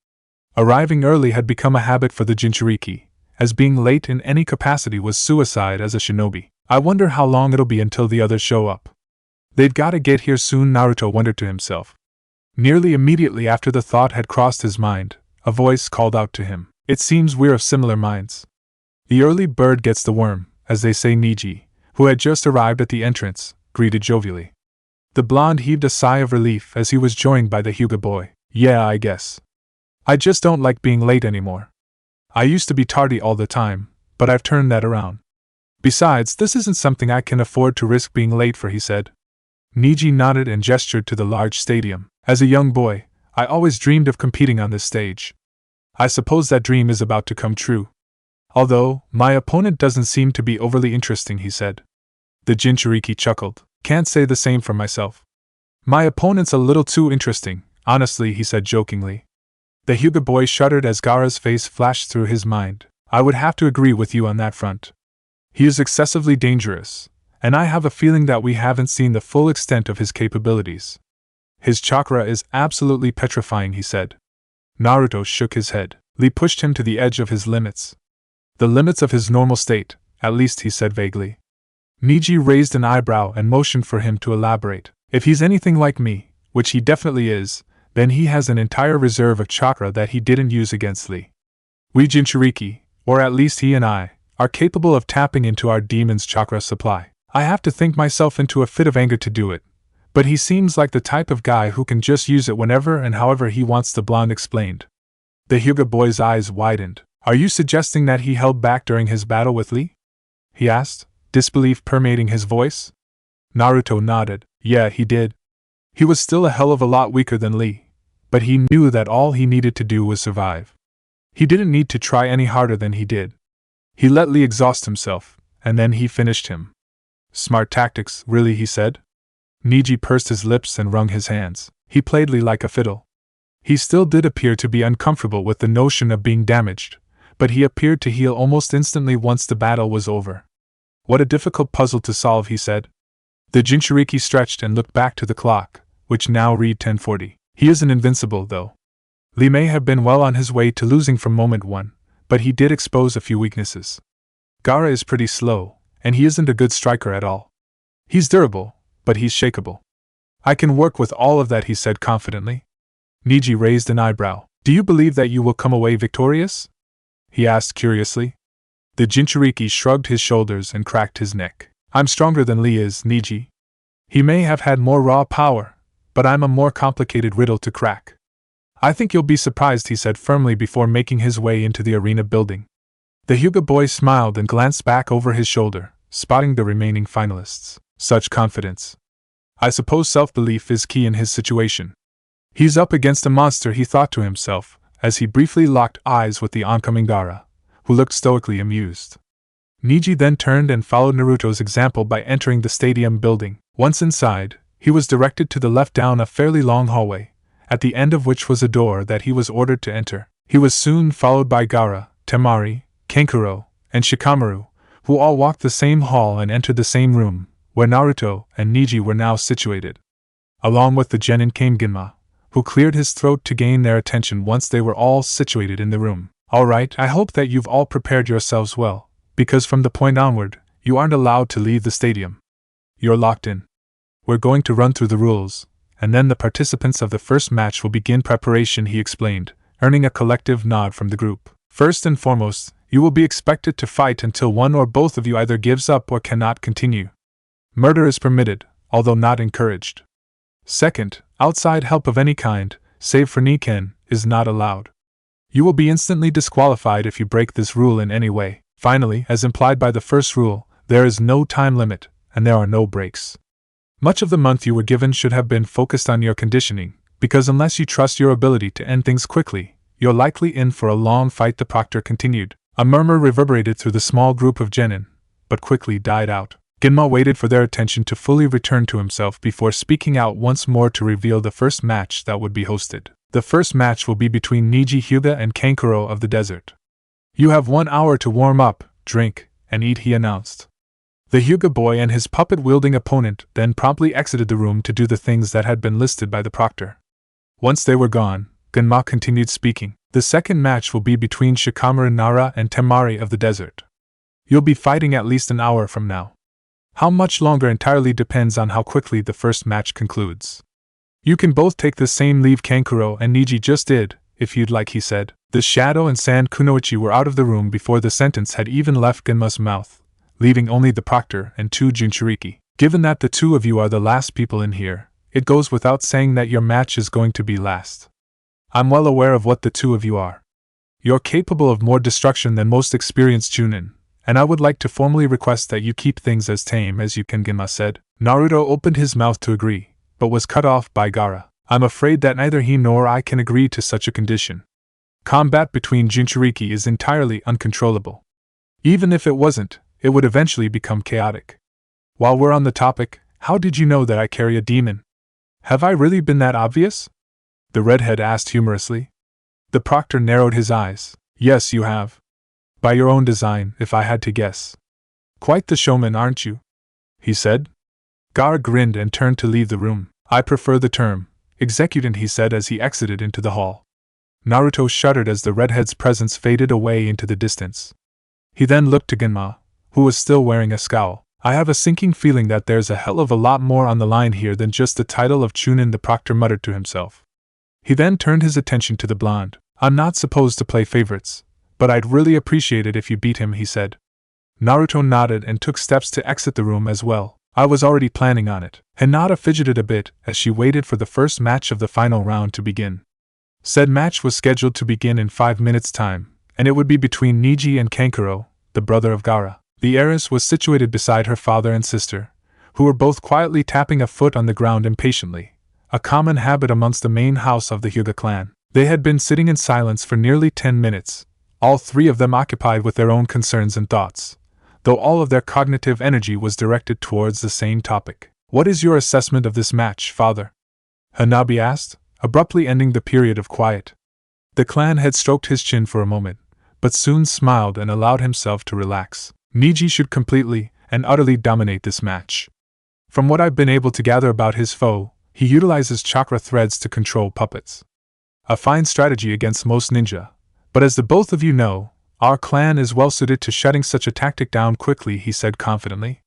Arriving early had become a habit for the Jinchuriki, as being late in any capacity was suicide as a shinobi. I wonder how long it'll be until the others show up. They've gotta get here soon, Naruto wondered to himself. Nearly immediately after the thought had crossed his mind, a voice called out to him. It seems we're of similar minds. The early bird gets the worm, as they say. Neji, who had just arrived at the entrance, greeted jovially. The blonde heaved a sigh of relief as he was joined by the hyuga boy. Yeah, I guess. I just don't like being late anymore. I used to be tardy all the time, but I've turned that around. Besides, this isn't something I can afford to risk being late for, he said. Neji nodded and gestured to the large stadium. As a young boy, I always dreamed of competing on this stage. I suppose that dream is about to come true. Although, my opponent doesn't seem to be overly interesting, he said. The Jinchuriki chuckled. Can't say the same for myself. My opponent's a little too interesting, honestly, he said jokingly. The hyuga boy shuddered as Gaara's face flashed through his mind. I would have to agree with you on that front. He is excessively dangerous, and I have a feeling that we haven't seen the full extent of his capabilities. His chakra is absolutely petrifying, he said. Naruto shook his head. Lee pushed him to the edge of his limits. The limits of his normal state, at least, he said vaguely. Neji raised an eyebrow and motioned for him to elaborate. If he's anything like me, which he definitely is, then he has an entire reserve of chakra that he didn't use against Lee. We Jinchuriki, or at least he and I, are capable of tapping into our demon's chakra supply. I have to think myself into a fit of anger to do it, but he seems like the type of guy who can just use it whenever and however he wants, the blonde explained. The hyuga boy's eyes widened. Are you suggesting that he held back during his battle with Lee? He asked, disbelief permeating his voice. Naruto nodded. Yeah, he did. He was still a hell of a lot weaker than Lee, but he knew that all he needed to do was survive. He didn't need to try any harder than he did. He let Lee exhaust himself, and then he finished him. Smart tactics, really, he said. Neji pursed his lips and wrung his hands. He played Lee like a fiddle. He still did appear to be uncomfortable with the notion of being damaged, but he appeared to heal almost instantly once the battle was over. What a difficult puzzle to solve, he said. The Jinchuriki stretched and looked back to the clock, which now read 10:40. He isn't invincible, though. Lee may have been well on his way to losing from moment one, but he did expose a few weaknesses. Gaara is pretty slow, and he isn't a good striker at all. He's durable, but he's shakeable. I can work with all of that, he said confidently. Neji raised an eyebrow. Do you believe that you will come away victorious? He asked curiously. The Jinchuriki shrugged his shoulders and cracked his neck. I'm stronger than Lee is, Neji. He may have had more raw power, but I'm a more complicated riddle to crack. I think you'll be surprised, he said firmly before making his way into the arena building. The hyuga boy smiled and glanced back over his shoulder, spotting the remaining finalists. Such confidence. I suppose self-belief is key in his situation. He's up against a monster, he thought to himself, as he briefly locked eyes with the oncoming Gaara, who looked stoically amused. Neji then turned and followed Naruto's example by entering the stadium building. Once inside, he was directed to the left down a fairly long hallway, at the end of which was a door that he was ordered to enter. He was soon followed by Gaara, Temari, Kankuro, and Shikamaru, who all walked the same hall and entered the same room, where Naruto and Neji were now situated. Along with the genin came Ginma, who cleared his throat to gain their attention once they were all situated in the room. Alright, I hope that you've all prepared yourselves well, because from the point onward, you aren't allowed to leave the stadium. You're locked in. We're going to run through the rules, and then the participants of the first match will begin preparation, he explained, earning a collective nod from the group. First and foremost, you will be expected to fight until one or both of you either gives up or cannot continue. Murder is permitted, although not encouraged. Second, outside help of any kind, save for Niken, is not allowed. You will be instantly disqualified if you break this rule in any way. Finally, as implied by the first rule, there is no time limit, and there are no breaks. Much of the month you were given should have been focused on your conditioning, because unless you trust your ability to end things quickly, you're likely in for a long fight, the proctor continued. A murmur reverberated through the small group of genin, but quickly died out. Ginma waited for their attention to fully return to himself before speaking out once more to reveal the first match that would be hosted. The first match will be between Neji Hyuga and Kankuro of the desert. You have 1 hour to warm up, drink, and eat, he announced. The Hyuga boy and his puppet-wielding opponent then promptly exited the room to do the things that had been listed by the proctor. Once they were gone, Ginma continued speaking. The second match will be between Shikamaru Nara and Temari of the desert. You'll be fighting at least an hour from now. How much longer entirely depends on how quickly the first match concludes. You can both take the same leave Kankuro and Neji just did, if you'd like, he said. The shadow and sand Kunoichi were out of the room before the sentence had even left Ginma's mouth, leaving only the proctor and 2 Jinchuriki. Given that the 2 of you are the last people in here, it goes without saying that your match is going to be last. I'm well aware of what the 2 of you are. You're capable of more destruction than most experienced Chunin, and I would like to formally request that you keep things as tame as you can, Ginma said. Naruto opened his mouth to agree, but was cut off by Gaara. I'm afraid that neither he nor I can agree to such a condition. Combat between Jinchuriki is entirely uncontrollable. Even if it wasn't, it would eventually become chaotic. While we're on the topic, how did you know that I carry a demon? Have I really been that obvious? The redhead asked humorously. The proctor narrowed his eyes. Yes, you have. By your own design, if I had to guess. Quite the showman, aren't you? He said. Gaara grinned and turned to leave the room. I prefer the term executant, he said as he exited into the hall. Naruto shuddered as the redhead's presence faded away into the distance. He then looked to Ginma, who was still wearing a scowl. I have a sinking feeling that there's a hell of a lot more on the line here than just the title of Chunin, the proctor muttered to himself. He then turned his attention to the blonde. I'm not supposed to play favorites, but I'd really appreciate it if you beat him, he said. Naruto nodded and took steps to exit the room as well. I was already planning on it. Hinata fidgeted a bit as she waited for the first match of the final round to begin. Said match was scheduled to begin in 5 minutes' time, and it would be between Neji and Kankuro, the brother of Gaara. The heiress was situated beside her father and sister, who were both quietly tapping a foot on the ground impatiently, a common habit amongst the main house of the Hyuga clan. They had been sitting in silence for nearly 10 minutes, all 3 of them occupied with their own concerns and thoughts, though all of their cognitive energy was directed towards the same topic. What is your assessment of this match, father? Hanabi asked, abruptly ending the period of quiet. The clan head stroked his chin for a moment, but soon smiled and allowed himself to relax. Neji should completely and utterly dominate this match. From what I've been able to gather about his foe, he utilizes chakra threads to control puppets. A fine strategy against most ninja, but as the both of you know, our clan is well suited to shutting such a tactic down quickly, he said confidently.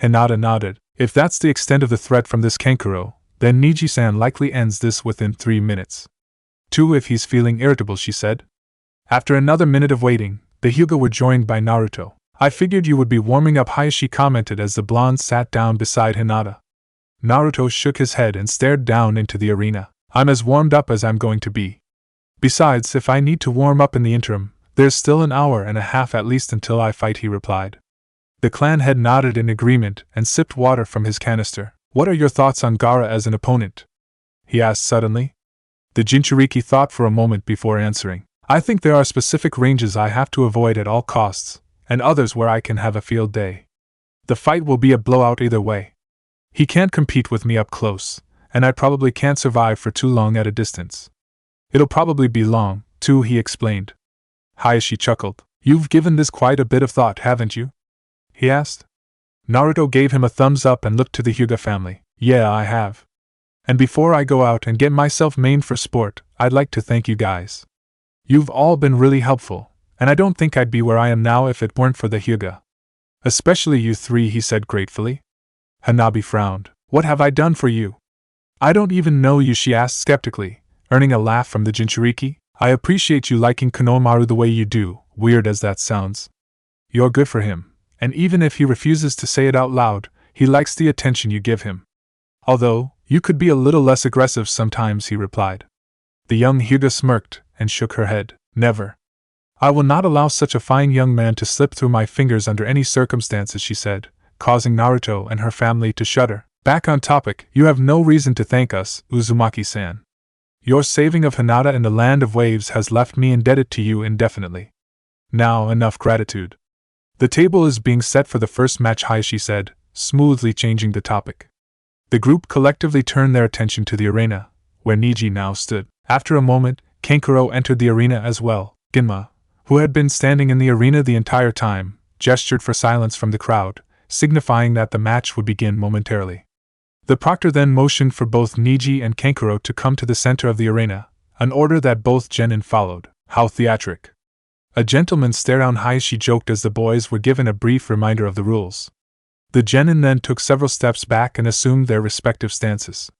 Hinata nodded. If that's the extent of the threat from this Kankuro, then Neji-san likely ends this within 3 minutes. 2 if he's feeling irritable, she said. After another minute of waiting, the Hyuga were joined by Naruto. I figured you would be warming up, Hayashi commented as the blonde sat down beside Hinata. Naruto shook his head and stared down into the arena. I'm as warmed up as I'm going to be. Besides, if I need to warm up in the interim, there's still an hour and a half at least until I fight, he replied. The clan head nodded in agreement and sipped water from his canister. What are your thoughts on Gaara as an opponent? He asked suddenly. The Jinchuriki thought for a moment before answering. I think there are specific ranges I have to avoid at all costs, and others where I can have a field day. The fight will be a blowout either way. He can't compete with me up close, and I probably can't survive for too long at a distance. It'll probably be long, too, he explained. Hayashi chuckled. You've given this quite a bit of thought, haven't you? He asked. Naruto gave him a thumbs up and looked to the Hyuga family. Yeah, I have. And before I go out and get myself maimed for sport, I'd like to thank you guys. You've all been really helpful, and I don't think I'd be where I am now if it weren't for the Hyuga. Especially you three, he said gratefully. Hanabi frowned. What have I done for you? I don't even know you, she asked skeptically, earning a laugh from the Jinchuriki. I appreciate you liking Konohamaru the way you do, weird as that sounds. You're good for him, and even if he refuses to say it out loud, he likes the attention you give him. Although, you could be a little less aggressive sometimes, he replied. The young Hyuga smirked and shook her head. Never. I will not allow such a fine young man to slip through my fingers under any circumstances, she said, causing Naruto and her family to shudder. Back on topic, you have no reason to thank us, Uzumaki-san. Your saving of Hinata in the Land of Waves has left me indebted to you indefinitely. Now, enough gratitude. The table is being set for the first match, Hayashi said, smoothly changing the topic. The group collectively turned their attention to the arena, where Neji now stood. After a moment, Kankuro entered the arena as well. Ginma, who had been standing in the arena the entire time, gestured for silence from the crowd, signifying that the match would begin momentarily. The proctor then motioned for both Neji and Kankuro to come to the center of the arena, an order that both genin followed. How theatric. A gentleman stare down, Hayashi joked as the boys were given a brief reminder of the rules. The genin then took several steps back and assumed their respective stances.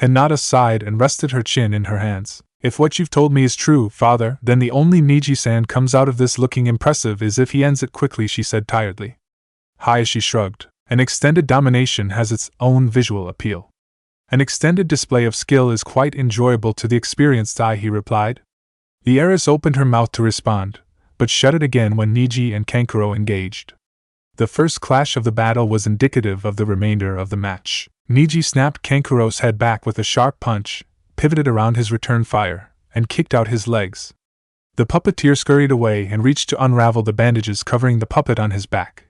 Hinata sighed and rested her chin in her hands. If what you've told me is true, father, then the only Neji-san comes out of this looking impressive is if he ends it quickly, she said tiredly. Hayashi shrugged. An extended domination has its own visual appeal. An extended display of skill is quite enjoyable to the experienced eye, he replied. The heiress opened her mouth to respond, but shut it again when Neji and Kankuro engaged. The first clash of the battle was indicative of the remainder of the match. Neji snapped Kankuro's head back with a sharp punch, pivoted around his return fire, and kicked out his legs. The puppeteer scurried away and reached to unravel the bandages covering the puppet on his back,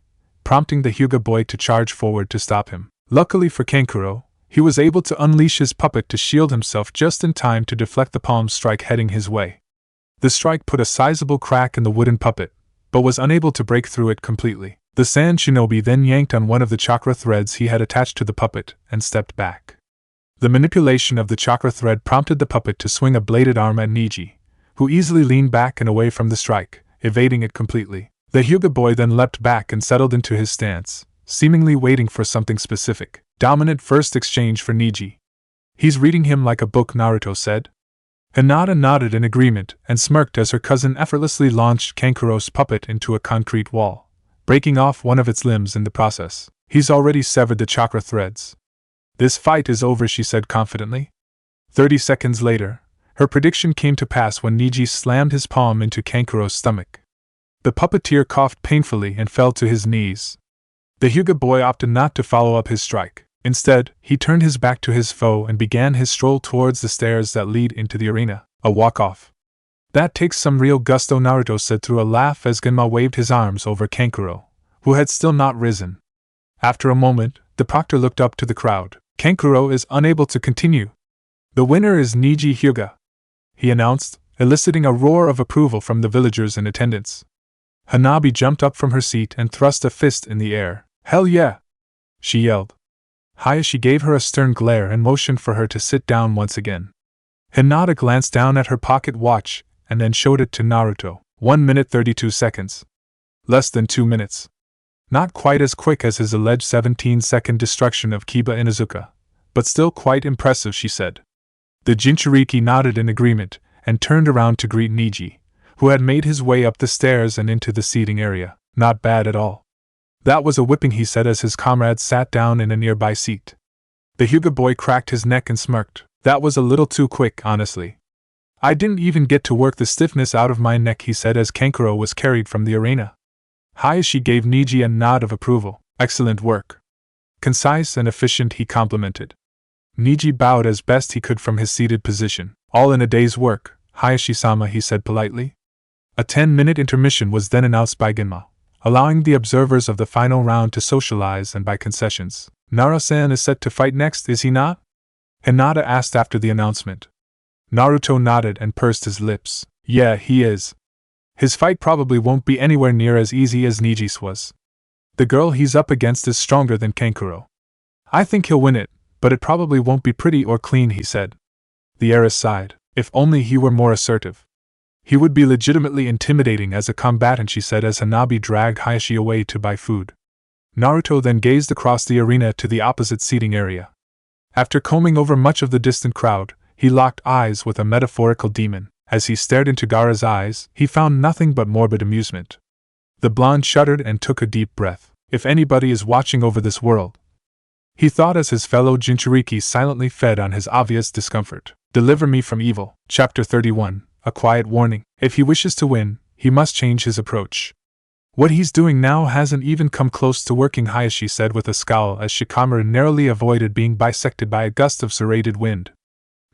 prompting the Hyuga boy to charge forward to stop him. Luckily for Kankuro, he was able to unleash his puppet to shield himself just in time to deflect the palm strike heading his way. The strike put a sizable crack in the wooden puppet, but was unable to break through it completely. The Sand Shinobi then yanked on one of the chakra threads he had attached to the puppet and stepped back. The manipulation of the chakra thread prompted the puppet to swing a bladed arm at Neji, who easily leaned back and away from the strike, evading it completely. The Hyuga boy then leapt back and settled into his stance, seemingly waiting for something specific. Dominant first exchange for Neji. He's reading him like a book, Naruto said. Hinata nodded in agreement and smirked as her cousin effortlessly launched Kankuro's puppet into a concrete wall, breaking off one of its limbs in the process. He's already severed the chakra threads. This fight is over, she said confidently. 30 seconds later, her prediction came to pass when Neji slammed his palm into Kankuro's stomach. The puppeteer coughed painfully and fell to his knees. The Hyuga boy opted not to follow up his strike. Instead, he turned his back to his foe and began his stroll towards the stairs that lead into the arena, a walk-off. That takes some real gusto, Naruto said through a laugh as Genma waved his arms over Kankuro, who had still not risen. After a moment, the proctor looked up to the crowd. Kankuro is unable to continue. The winner is Neji Hyuga, he announced, eliciting a roar of approval from the villagers in attendance. Hanabi jumped up from her seat and thrust a fist in the air. Hell yeah! She yelled. Hayashi gave her a stern glare and motioned for her to sit down once again. Hinata glanced down at her pocket watch and then showed it to Naruto. 1 minute 32 seconds. Less than 2 minutes. Not quite as quick as his alleged 17-second destruction of Kiba Inuzuka, but still quite impressive, she said. The Jinchuriki nodded in agreement and turned around to greet Neji, who had made his way up the stairs and into the seating area. Not bad at all. That was a whipping, he said as his comrades sat down in a nearby seat. The Hyuga boy cracked his neck and smirked. That was a little too quick, honestly. I didn't even get to work the stiffness out of my neck, he said as Kankuro was carried from the arena. Hayashi gave Neji a nod of approval. Excellent work. Concise and efficient, he complimented. Neji bowed as best he could from his seated position. All in a day's work, Hayashi-sama, he said politely. A 10-minute intermission was then announced by Genma, allowing the observers of the final round to socialize and buy concessions. Nara-san is set to fight next, is he not? Hinata asked after the announcement. Naruto nodded and pursed his lips. Yeah, he is. His fight probably won't be anywhere near as easy as Neji's was. The girl he's up against is stronger than Kankuro. I think he'll win it, but it probably won't be pretty or clean, he said. The heiress sighed. If only he were more assertive. He would be legitimately intimidating as a combatant, she said as Hanabi dragged Hayashi away to buy food. Naruto then gazed across the arena to the opposite seating area. After combing over much of the distant crowd, he locked eyes with a metaphorical demon. As he stared into Gaara's eyes, he found nothing but morbid amusement. The blonde shuddered and took a deep breath. If anybody is watching over this world, he thought as his fellow Jinchuriki silently fed on his obvious discomfort. Deliver me from evil. Chapter 31. A quiet warning. If he wishes to win, he must change his approach. What he's doing now hasn't even come close to working, Hayashi said with a scowl as Shikamaru narrowly avoided being bisected by a gust of serrated wind.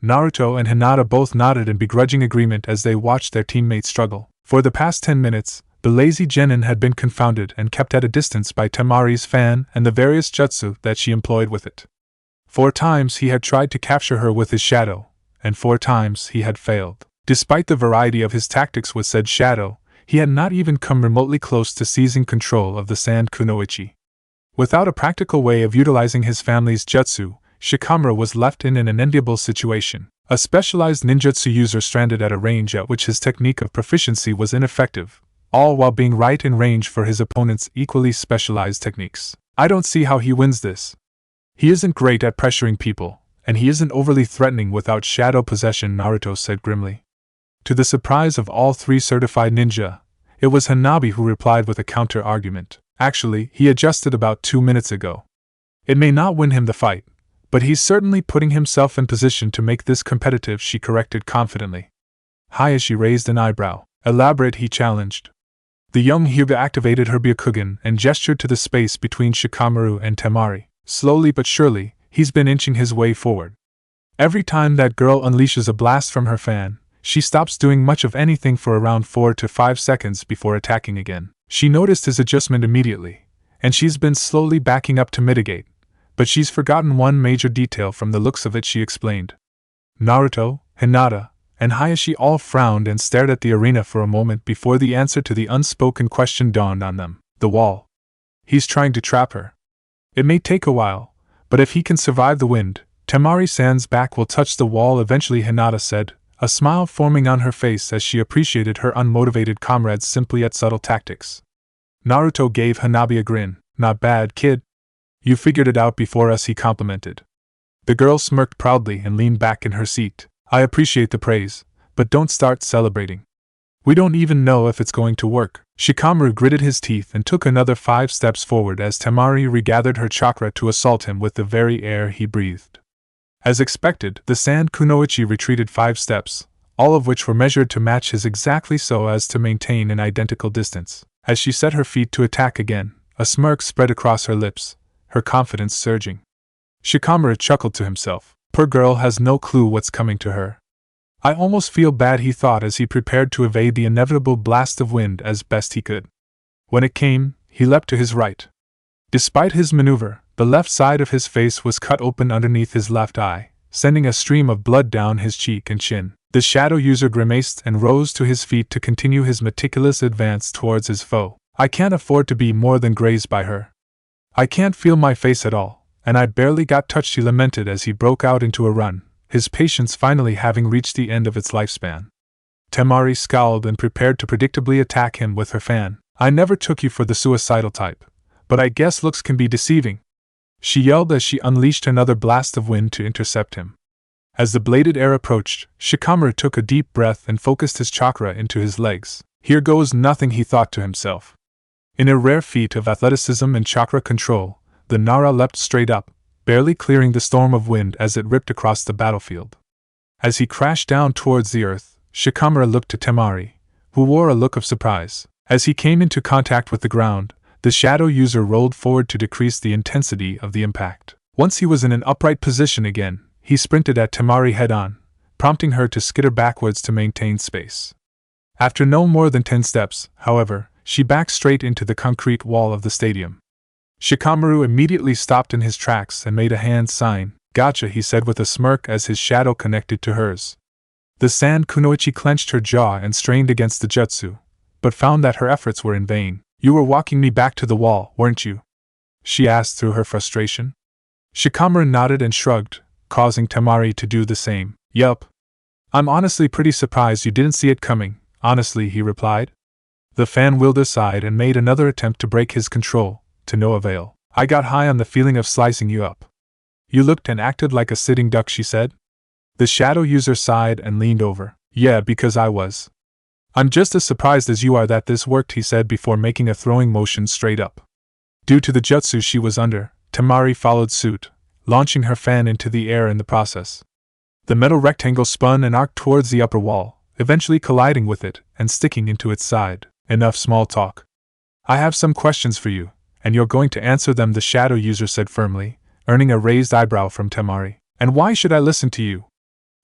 Naruto and Hinata both nodded in begrudging agreement as they watched their teammates struggle. For the past 10 minutes, the lazy genin had been confounded and kept at a distance by Temari's fan and the various jutsu that she employed with it. 4 times he had tried to capture her with his shadow, and 4 times he had failed. Despite the variety of his tactics with said shadow, he had not even come remotely close to seizing control of the sand Kunoichi. Without a practical way of utilizing his family's jutsu, Shikamaru was left in an unenviable situation. A specialized ninjutsu user stranded at a range at which his technique of proficiency was ineffective, all while being right in range for his opponent's equally specialized techniques. I don't see how he wins this. He isn't great at pressuring people, and he isn't overly threatening without shadow possession, Naruto said grimly. To the surprise of all 3 certified ninja, it was Hanabi who replied with a counter-argument. Actually, he adjusted about 2 minutes ago. It may not win him the fight, but he's certainly putting himself in position to make this competitive, she corrected confidently. Hayashi raised an eyebrow. Elaborate, he challenged. The young hyuga activated her Byakugan and gestured to the space between Shikamaru and Temari. Slowly but surely, he's been inching his way forward. Every time that girl unleashes a blast from her fan, she stops doing much of anything for around 4 to 5 seconds before attacking again. She noticed his adjustment immediately, and she's been slowly backing up to mitigate, but she's forgotten one major detail from the looks of it, she explained. Naruto, Hinata, and Hayashi all frowned and stared at the arena for a moment before the answer to the unspoken question dawned on them. The wall. He's trying to trap her. It may take a while, but if he can survive the wind, Temari-san's back will touch the wall eventually, Hinata said, a smile forming on her face as she appreciated her unmotivated comrade's simple yet subtle tactics. Naruto gave Hanabi a grin. Not bad, kid. You figured it out before us, he complimented. The girl smirked proudly and leaned back in her seat. I appreciate the praise, but don't start celebrating. We don't even know if it's going to work. Shikamaru gritted his teeth and took another 5 steps forward as Temari regathered her chakra to assault him with the very air he breathed. As expected, the sand Kunoichi retreated 5 steps, all of which were measured to match his exactly so as to maintain an identical distance. As she set her feet to attack again, a smirk spread across her lips, her confidence surging. Shikamaru chuckled to himself. Poor girl has no clue what's coming to her. I almost feel bad, he thought as he prepared to evade the inevitable blast of wind as best he could. When it came, he leapt to his right. Despite his maneuver, the left side of his face was cut open underneath his left eye, sending a stream of blood down his cheek and chin. The shadow user grimaced and rose to his feet to continue his meticulous advance towards his foe. I can't afford to be more than grazed by her. I can't feel my face at all, and I barely got touched, he lamented as he broke out into a run, his patience finally having reached the end of its lifespan. Temari scowled and prepared to predictably attack him with her fan. I never took you for the suicidal type, but I guess looks can be deceiving, she yelled as she unleashed another blast of wind to intercept him. As the bladed air approached, Shikamaru took a deep breath and focused his chakra into his legs. Here goes nothing, he thought to himself. In a rare feat of athleticism and chakra control, the Nara leapt straight up, barely clearing the storm of wind as it ripped across the battlefield. As he crashed down towards the earth, Shikamaru looked to Temari, who wore a look of surprise. As he came into contact with the ground, the shadow user rolled forward to decrease the intensity of the impact. Once he was in an upright position again, he sprinted at Temari head-on, prompting her to skitter backwards to maintain space. After no more than 10 steps, however, she backed straight into the concrete wall of the stadium. Shikamaru immediately stopped in his tracks and made a hand sign. Gotcha, he said with a smirk as his shadow connected to hers. The sand Kunoichi clenched her jaw and strained against the jutsu, but found that her efforts were in vain. You were walking me back to the wall, weren't you? She asked through her frustration. Shikamaru nodded and shrugged, causing Temari to do the same. Yup. I'm honestly pretty surprised you didn't see it coming, honestly, he replied. The fan wielder sighed and made another attempt to break his control, to no avail. I got high on the feeling of slicing you up. You looked and acted like a sitting duck, she said. The shadow user sighed and leaned over. Yeah, because I was. I'm just as surprised as you are that this worked, he said before making a throwing motion straight up. Due to the jutsu she was under, Temari followed suit, launching her fan into the air in the process. The metal rectangle spun and arced towards the upper wall, eventually colliding with it and sticking into its side. Enough small talk. I have some questions for you, and you're going to answer them, the shadow user said firmly, earning a raised eyebrow from Temari. And why should I listen to you?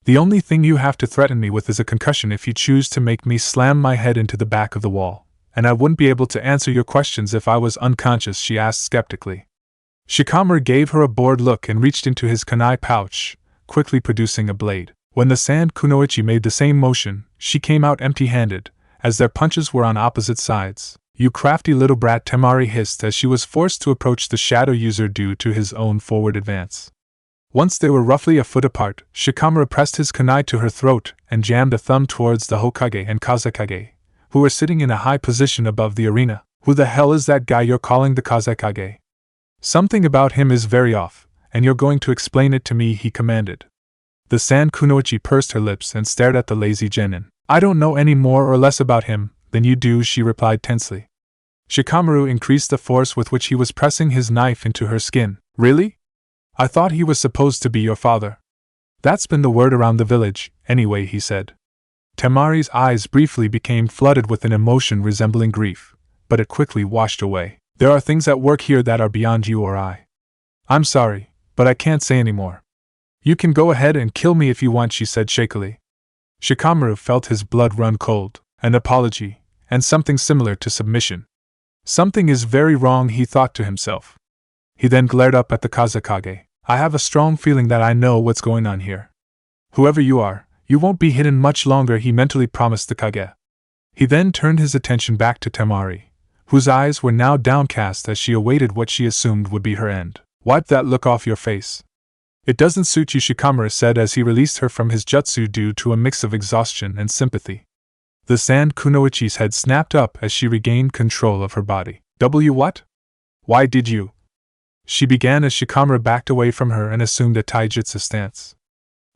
The only thing you have to threaten me with is a concussion if you choose to make me slam my head into the back of the wall, and I wouldn't be able to answer your questions if I was unconscious, she asked skeptically. Shikamaru gave her a bored look and reached into his kunai pouch, quickly producing a blade. When the sand Kunoichi made the same motion, she came out empty-handed, as their punches were on opposite sides. You crafty little brat, Temari hissed as she was forced to approach the shadow user due to his own forward advance. Once they were roughly a foot apart, Shikamaru pressed his kunai to her throat and jammed a thumb towards the Hokage and Kazekage, who were sitting in a high position above the arena. Who the hell is that guy you're calling the Kazekage? Something about him is very off, and you're going to explain it to me, he commanded. The sand Kunoichi pursed her lips and stared at the lazy genin. I don't know any more or less about him than you do, she replied tensely. Shikamaru increased the force with which he was pressing his knife into her skin. Really? I thought he was supposed to be your father. That's been the word around the village, anyway, he said. Temari's eyes briefly became flooded with an emotion resembling grief, but it quickly washed away. There are things at work here that are beyond you or I. I'm sorry, but I can't say any more. You can go ahead and kill me if you want, she said shakily. Shikamaru felt his blood run cold. An apology, and something similar to submission. Something is very wrong, he thought to himself. He then glared up at the Kazekage. I have a strong feeling that I know what's going on here. Whoever you are, you won't be hidden much longer, he mentally promised the Kage. He then turned his attention back to Temari, whose eyes were now downcast as she awaited what she assumed would be her end. Wipe that look off your face. It doesn't suit you, Shikamaru said as he released her from his jutsu due to a mix of exhaustion and sympathy. The sand Kunoichi's head snapped up as she regained control of her body. What? Why did you? She began as Shikamaru backed away from her and assumed a taijutsu stance.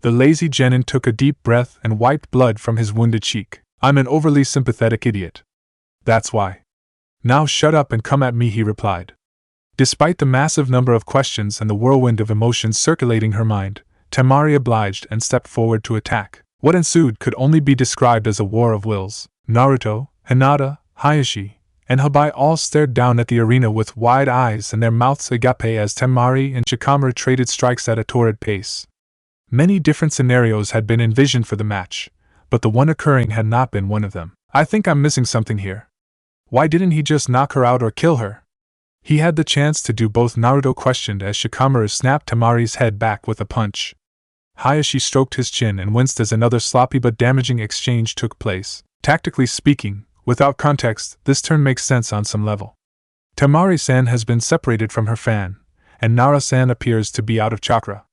The lazy genin took a deep breath and wiped blood from his wounded cheek. I'm an overly sympathetic idiot. That's why. Now shut up and come at me, he replied. Despite the massive number of questions and the whirlwind of emotions circulating her mind, Temari obliged and stepped forward to attack. What ensued could only be described as a war of wills. Naruto, Hinata, Hayashi, and Habai all stared down at the arena with wide eyes and their mouths agape as Temari and Shikamaru traded strikes at a torrid pace. Many different scenarios had been envisioned for the match, but the one occurring had not been one of them. I think I'm missing something here. Why didn't he just knock her out or kill her? He had the chance to do both, Naruto questioned as Shikamaru snapped Temari's head back with a punch. Hayashi stroked his chin and winced as another sloppy but damaging exchange took place. Tactically speaking, without context, this turn makes sense on some level. Temari-san has been separated from her fan, and Nara-san appears to be out of chakra.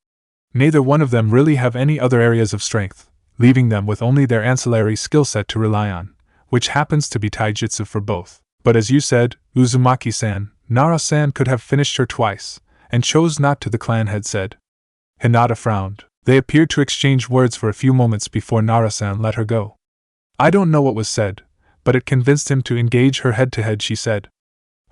Neither one of them really have any other areas of strength, leaving them with only their ancillary skill set to rely on, which happens to be taijutsu for both. But as you said, Uzumaki-san, Nara-san could have finished her twice, and chose not to, the clan had said. Hinata frowned. They appeared to exchange words for a few moments before Nara-san let her go. I don't know what was said, but it convinced him to engage her head-to-head, she said.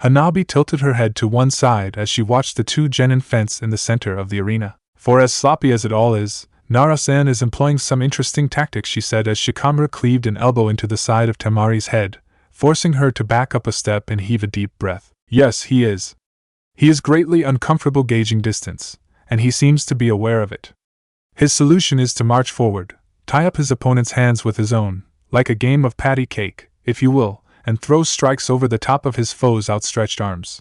Hanabi tilted her head to one side as she watched the two genin fence in the center of the arena. For as sloppy as it all is, Nara-san is employing some interesting tactics, she said as Shikamaru cleaved an elbow into the side of Temari's head, forcing her to back up a step and heave a deep breath. Yes, he is. He is greatly uncomfortable gauging distance, and he seems to be aware of it. His solution is to march forward, tie up his opponent's hands with his own, like a game of patty cake, if you will, and throw strikes over the top of his foe's outstretched arms.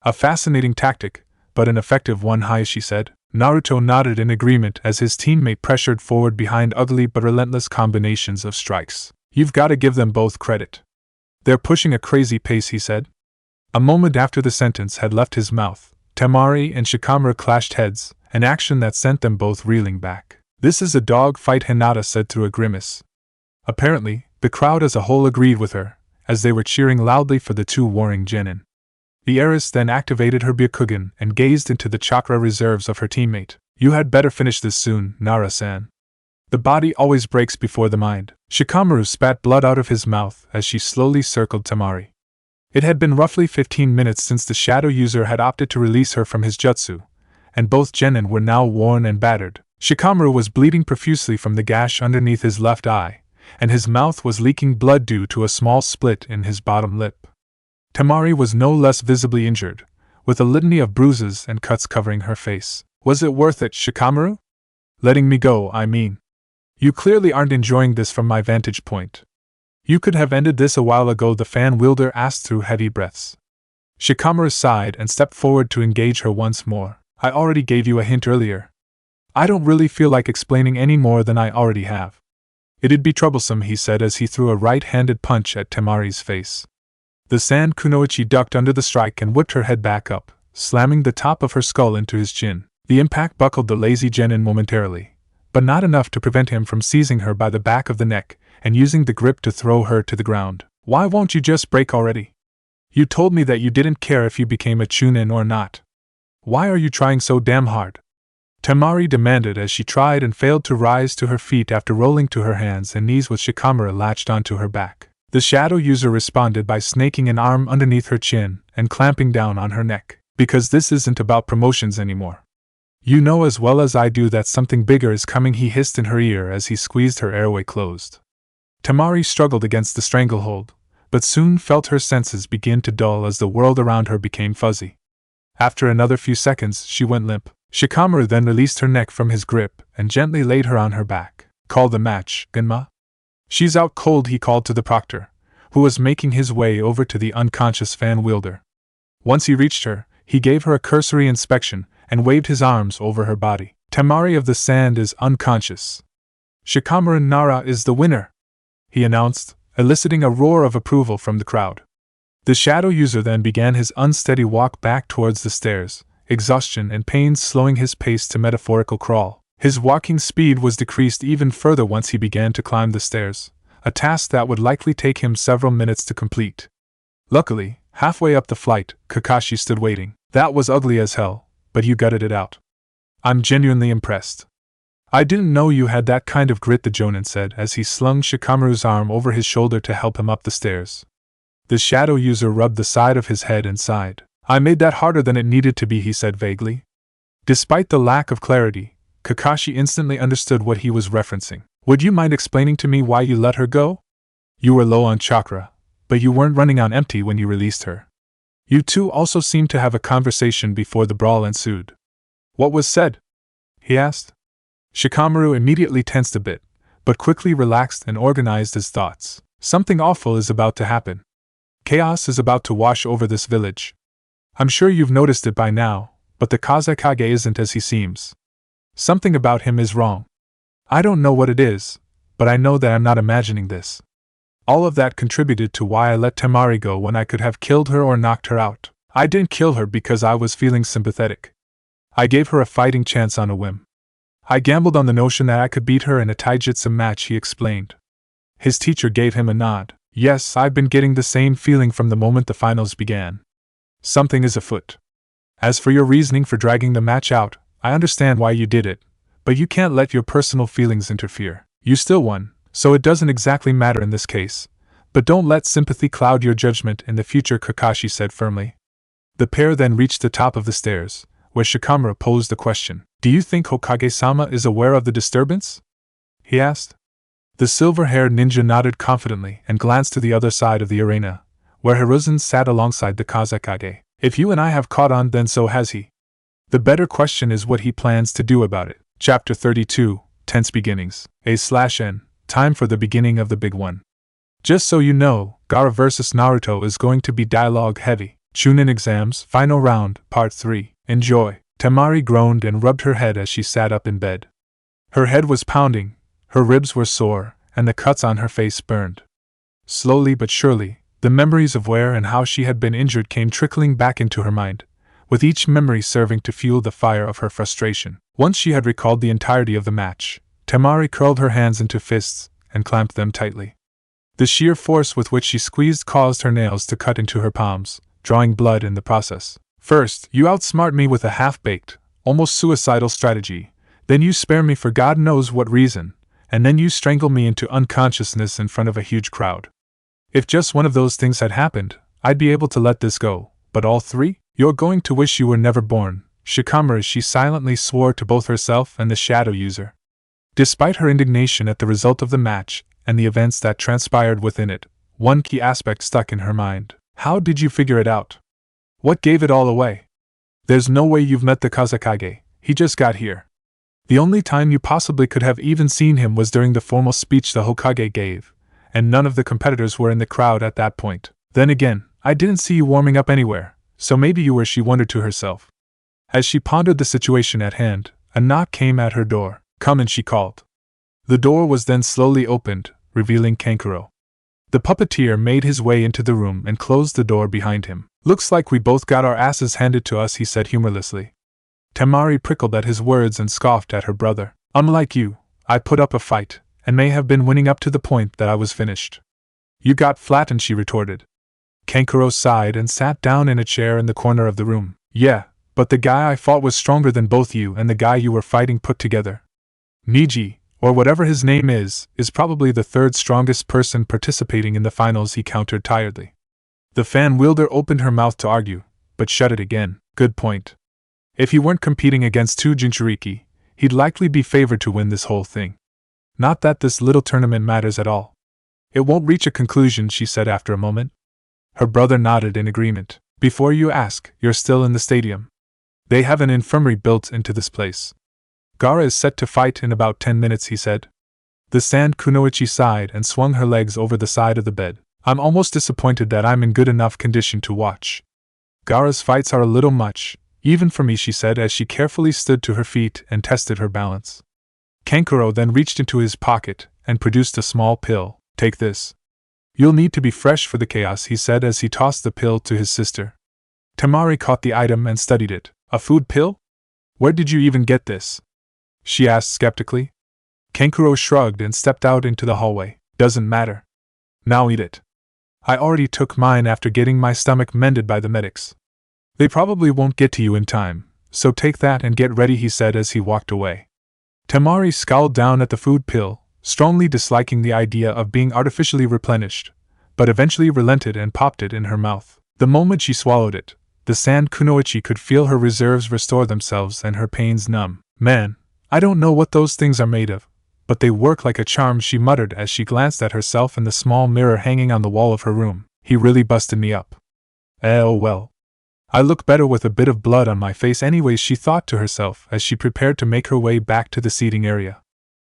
A fascinating tactic, but an effective one, Hayashi said. Naruto nodded in agreement as his teammate pressured forward behind ugly but relentless combinations of strikes. You've got to give them both credit. They're pushing a crazy pace, he said. A moment after the sentence had left his mouth, Temari and Shikamaru clashed heads, an action that sent them both reeling back. This is a dog fight, Hinata said through a grimace. Apparently, the crowd as a whole agreed with her, as they were cheering loudly for the two warring genin. The heiress then activated her Byakugan and gazed into the chakra reserves of her teammate. You had better finish this soon, Nara-san. The body always breaks before the mind. Shikamaru spat blood out of his mouth as she slowly circled Temari. It had been roughly 15 minutes since the shadow user had opted to release her from his jutsu, and both genin were now worn and battered. Shikamaru was bleeding profusely from the gash underneath his left eye, and his mouth was leaking blood due to a small split in his bottom lip. Temari was no less visibly injured, with a litany of bruises and cuts covering her face. Was it worth it, Shikamaru? Letting me go, I mean. You clearly aren't enjoying this from my vantage point. You could have ended this a while ago, the fan wielder asked through heavy breaths. Shikamaru sighed and stepped forward to engage her once more. I already gave you a hint earlier. I don't really feel like explaining any more than I already have. It'd be troublesome, he said as he threw a right-handed punch at Temari's face. The sand Kunoichi ducked under the strike and whipped her head back up, slamming the top of her skull into his chin. The impact buckled the lazy genin momentarily, but not enough to prevent him from seizing her by the back of the neck and using the grip to throw her to the ground. Why won't you just break already? You told me that you didn't care if you became a chunin or not. Why are you trying so damn hard? Temari demanded as she tried and failed to rise to her feet after rolling to her hands and knees with Shikamaru latched onto her back. The shadow user responded by snaking an arm underneath her chin and clamping down on her neck. Because this isn't about promotions anymore. You know as well as I do that something bigger is coming, he hissed in her ear as he squeezed her airway closed. Temari struggled against the stranglehold, but soon felt her senses begin to dull as the world around her became fuzzy. After another few seconds, she went limp. Shikamaru then released her neck from his grip and gently laid her on her back. Call the match, Genma. She's out cold, he called to the proctor, who was making his way over to the unconscious fan wielder. Once he reached her, he gave her a cursory inspection and waved his arms over her body. Temari of the Sand is unconscious. Shikamaru Nara is the winner, he announced, eliciting a roar of approval from the crowd. The shadow user then began his unsteady walk back towards the stairs, exhaustion and pain slowing his pace to metaphorical crawl. His walking speed was decreased even further once he began to climb the stairs, a task that would likely take him several minutes to complete. Luckily, halfway up the flight, Kakashi stood waiting. That was ugly as hell, but you gutted it out. I'm genuinely impressed. I didn't know you had that kind of grit, the Jonin said as he slung Shikamaru's arm over his shoulder to help him up the stairs. The shadow user rubbed the side of his head and sighed. I made that harder than it needed to be, he said vaguely. Despite the lack of clarity, Kakashi instantly understood what he was referencing. Would you mind explaining to me why you let her go? You were low on chakra, but you weren't running on empty when you released her. You two also seemed to have a conversation before the brawl ensued. What was said? He asked. Shikamaru immediately tensed a bit, but quickly relaxed and organized his thoughts. Something awful is about to happen. Chaos is about to wash over this village. I'm sure you've noticed it by now, but the Kazekage isn't as he seems. Something about him is wrong. I don't know what it is, but I know that I'm not imagining this. All of that contributed to why I let Temari go when I could have killed her or knocked her out. I didn't kill her because I was feeling sympathetic. I gave her a fighting chance on a whim. I gambled on the notion that I could beat her in a taijutsu match, he explained. His teacher gave him a nod. Yes, I've been getting the same feeling from the moment the finals began. Something is afoot. As for your reasoning for dragging the match out, I understand why you did it, but you can't let your personal feelings interfere. You still won, so it doesn't exactly matter in this case. But don't let sympathy cloud your judgment in the future, Kakashi said firmly. The pair then reached the top of the stairs, where Shikamaru posed the question. Do you think Hokage-sama is aware of the disturbance? He asked. The silver-haired ninja nodded confidently and glanced to the other side of the arena, where Hiruzen sat alongside the Kazekage. If you and I have caught on, then so has he. The better question is what he plans to do about it. Chapter 32, Tense Beginnings. A/N. Time for the beginning of the big one. Just so you know, Gaara vs Naruto is going to be dialogue heavy. Chunin Exams, Final Round, Part 3. Enjoy. Temari groaned and rubbed her head as she sat up in bed. Her head was pounding, her ribs were sore, and the cuts on her face burned. Slowly but surely, the memories of where and how she had been injured came trickling back into her mind, with each memory serving to fuel the fire of her frustration. Once she had recalled the entirety of the match, Temari curled her hands into fists and clamped them tightly. The sheer force with which she squeezed caused her nails to cut into her palms, drawing blood in the process. First, you outsmart me with a half-baked, almost suicidal strategy, then you spare me for God knows what reason, and then you strangle me into unconsciousness in front of a huge crowd. If just one of those things had happened, I'd be able to let this go, but all three? You're going to wish you were never born, Shikamaru, she silently swore to both herself and the shadow user. Despite her indignation at the result of the match, and the events that transpired within it, one key aspect stuck in her mind. How did you figure it out? What gave it all away? There's no way you've met the Kazakage, he just got here. The only time you possibly could have even seen him was during the formal speech the Hokage gave, and none of the competitors were in the crowd at that point. Then again, I didn't see you warming up anywhere, so maybe you were, she wondered to herself. As she pondered the situation at hand, a knock came at her door. Come in, she called. The door was then slowly opened, revealing Kankuro. The puppeteer made his way into the room and closed the door behind him. Looks like we both got our asses handed to us, he said humorlessly. Temari prickled at his words and scoffed at her brother. Unlike you, I put up a fight, and may have been winning up to the point that I was finished. You got flattened, she retorted. Kankuro sighed and sat down in a chair in the corner of the room. Yeah, but the guy I fought was stronger than both you and the guy you were fighting put together. Neji, or whatever his name is probably the third strongest person participating in the finals, he countered tiredly. The fan wielder opened her mouth to argue, but shut it again. Good point. If he weren't competing against two Jinchuriki, he'd likely be favored to win this whole thing. Not that this little tournament matters at all. It won't reach a conclusion, she said after a moment. Her brother nodded in agreement. Before you ask, you're still in the stadium. They have an infirmary built into this place. Gaara is set to fight in about 10 minutes, he said. The sand Kunoichi sighed and swung her legs over the side of the bed. I'm almost disappointed that I'm in good enough condition to watch. Gaara's fights are a little much, even for me, she said as she carefully stood to her feet and tested her balance. Kankuro then reached into his pocket and produced a small pill. Take this. You'll need to be fresh for the chaos, he said as he tossed the pill to his sister. Temari caught the item and studied it. A food pill? Where did you even get this? She asked skeptically. Kankuro shrugged and stepped out into the hallway. Doesn't matter. Now eat it. I already took mine after getting my stomach mended by the medics. They probably won't get to you in time, so take that and get ready, he said as he walked away. Temari scowled down at the food pill, strongly disliking the idea of being artificially replenished, but eventually relented and popped it in her mouth. The moment she swallowed it, the sand Kunoichi could feel her reserves restore themselves and her pains numb. Man, I don't know what those things are made of, but they work like a charm, she muttered as she glanced at herself in the small mirror hanging on the wall of her room. He really busted me up. Oh well. I look better with a bit of blood on my face anyways, she thought to herself as she prepared to make her way back to the seating area.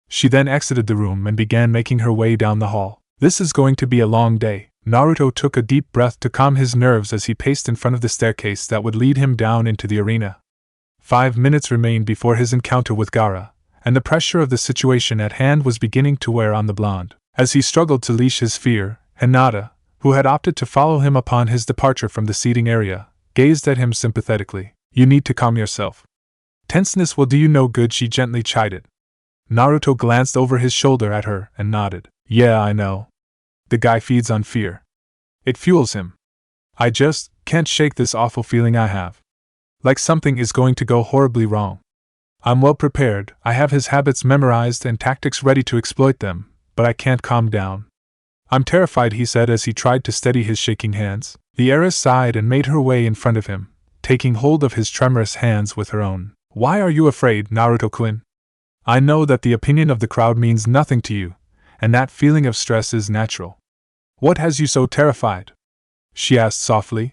She then exited the room and began making her way down the hall. This is going to be a long day. Naruto took a deep breath to calm his nerves as he paced in front of the staircase that would lead him down into the arena. 5 minutes remained before his encounter with Gaara, and the pressure of the situation at hand was beginning to wear on the blonde. As he struggled to leash his fear, Hinata, who had opted to follow him upon his departure from the seating area, gazed at him sympathetically. You need to calm yourself. Tenseness will do you no good, she gently chided. Naruto glanced over his shoulder at her and nodded. Yeah, I know. The guy feeds on fear. It fuels him. I just can't shake this awful feeling I have. Like something is going to go horribly wrong. I'm well prepared, I have his habits memorized and tactics ready to exploit them, but I can't calm down. I'm terrified, he said as he tried to steady his shaking hands. The heiress sighed and made her way in front of him, taking hold of his tremorous hands with her own. Why are you afraid, Naruto-kun? I know that the opinion of the crowd means nothing to you, and that feeling of stress is natural. What has you so terrified? She asked softly.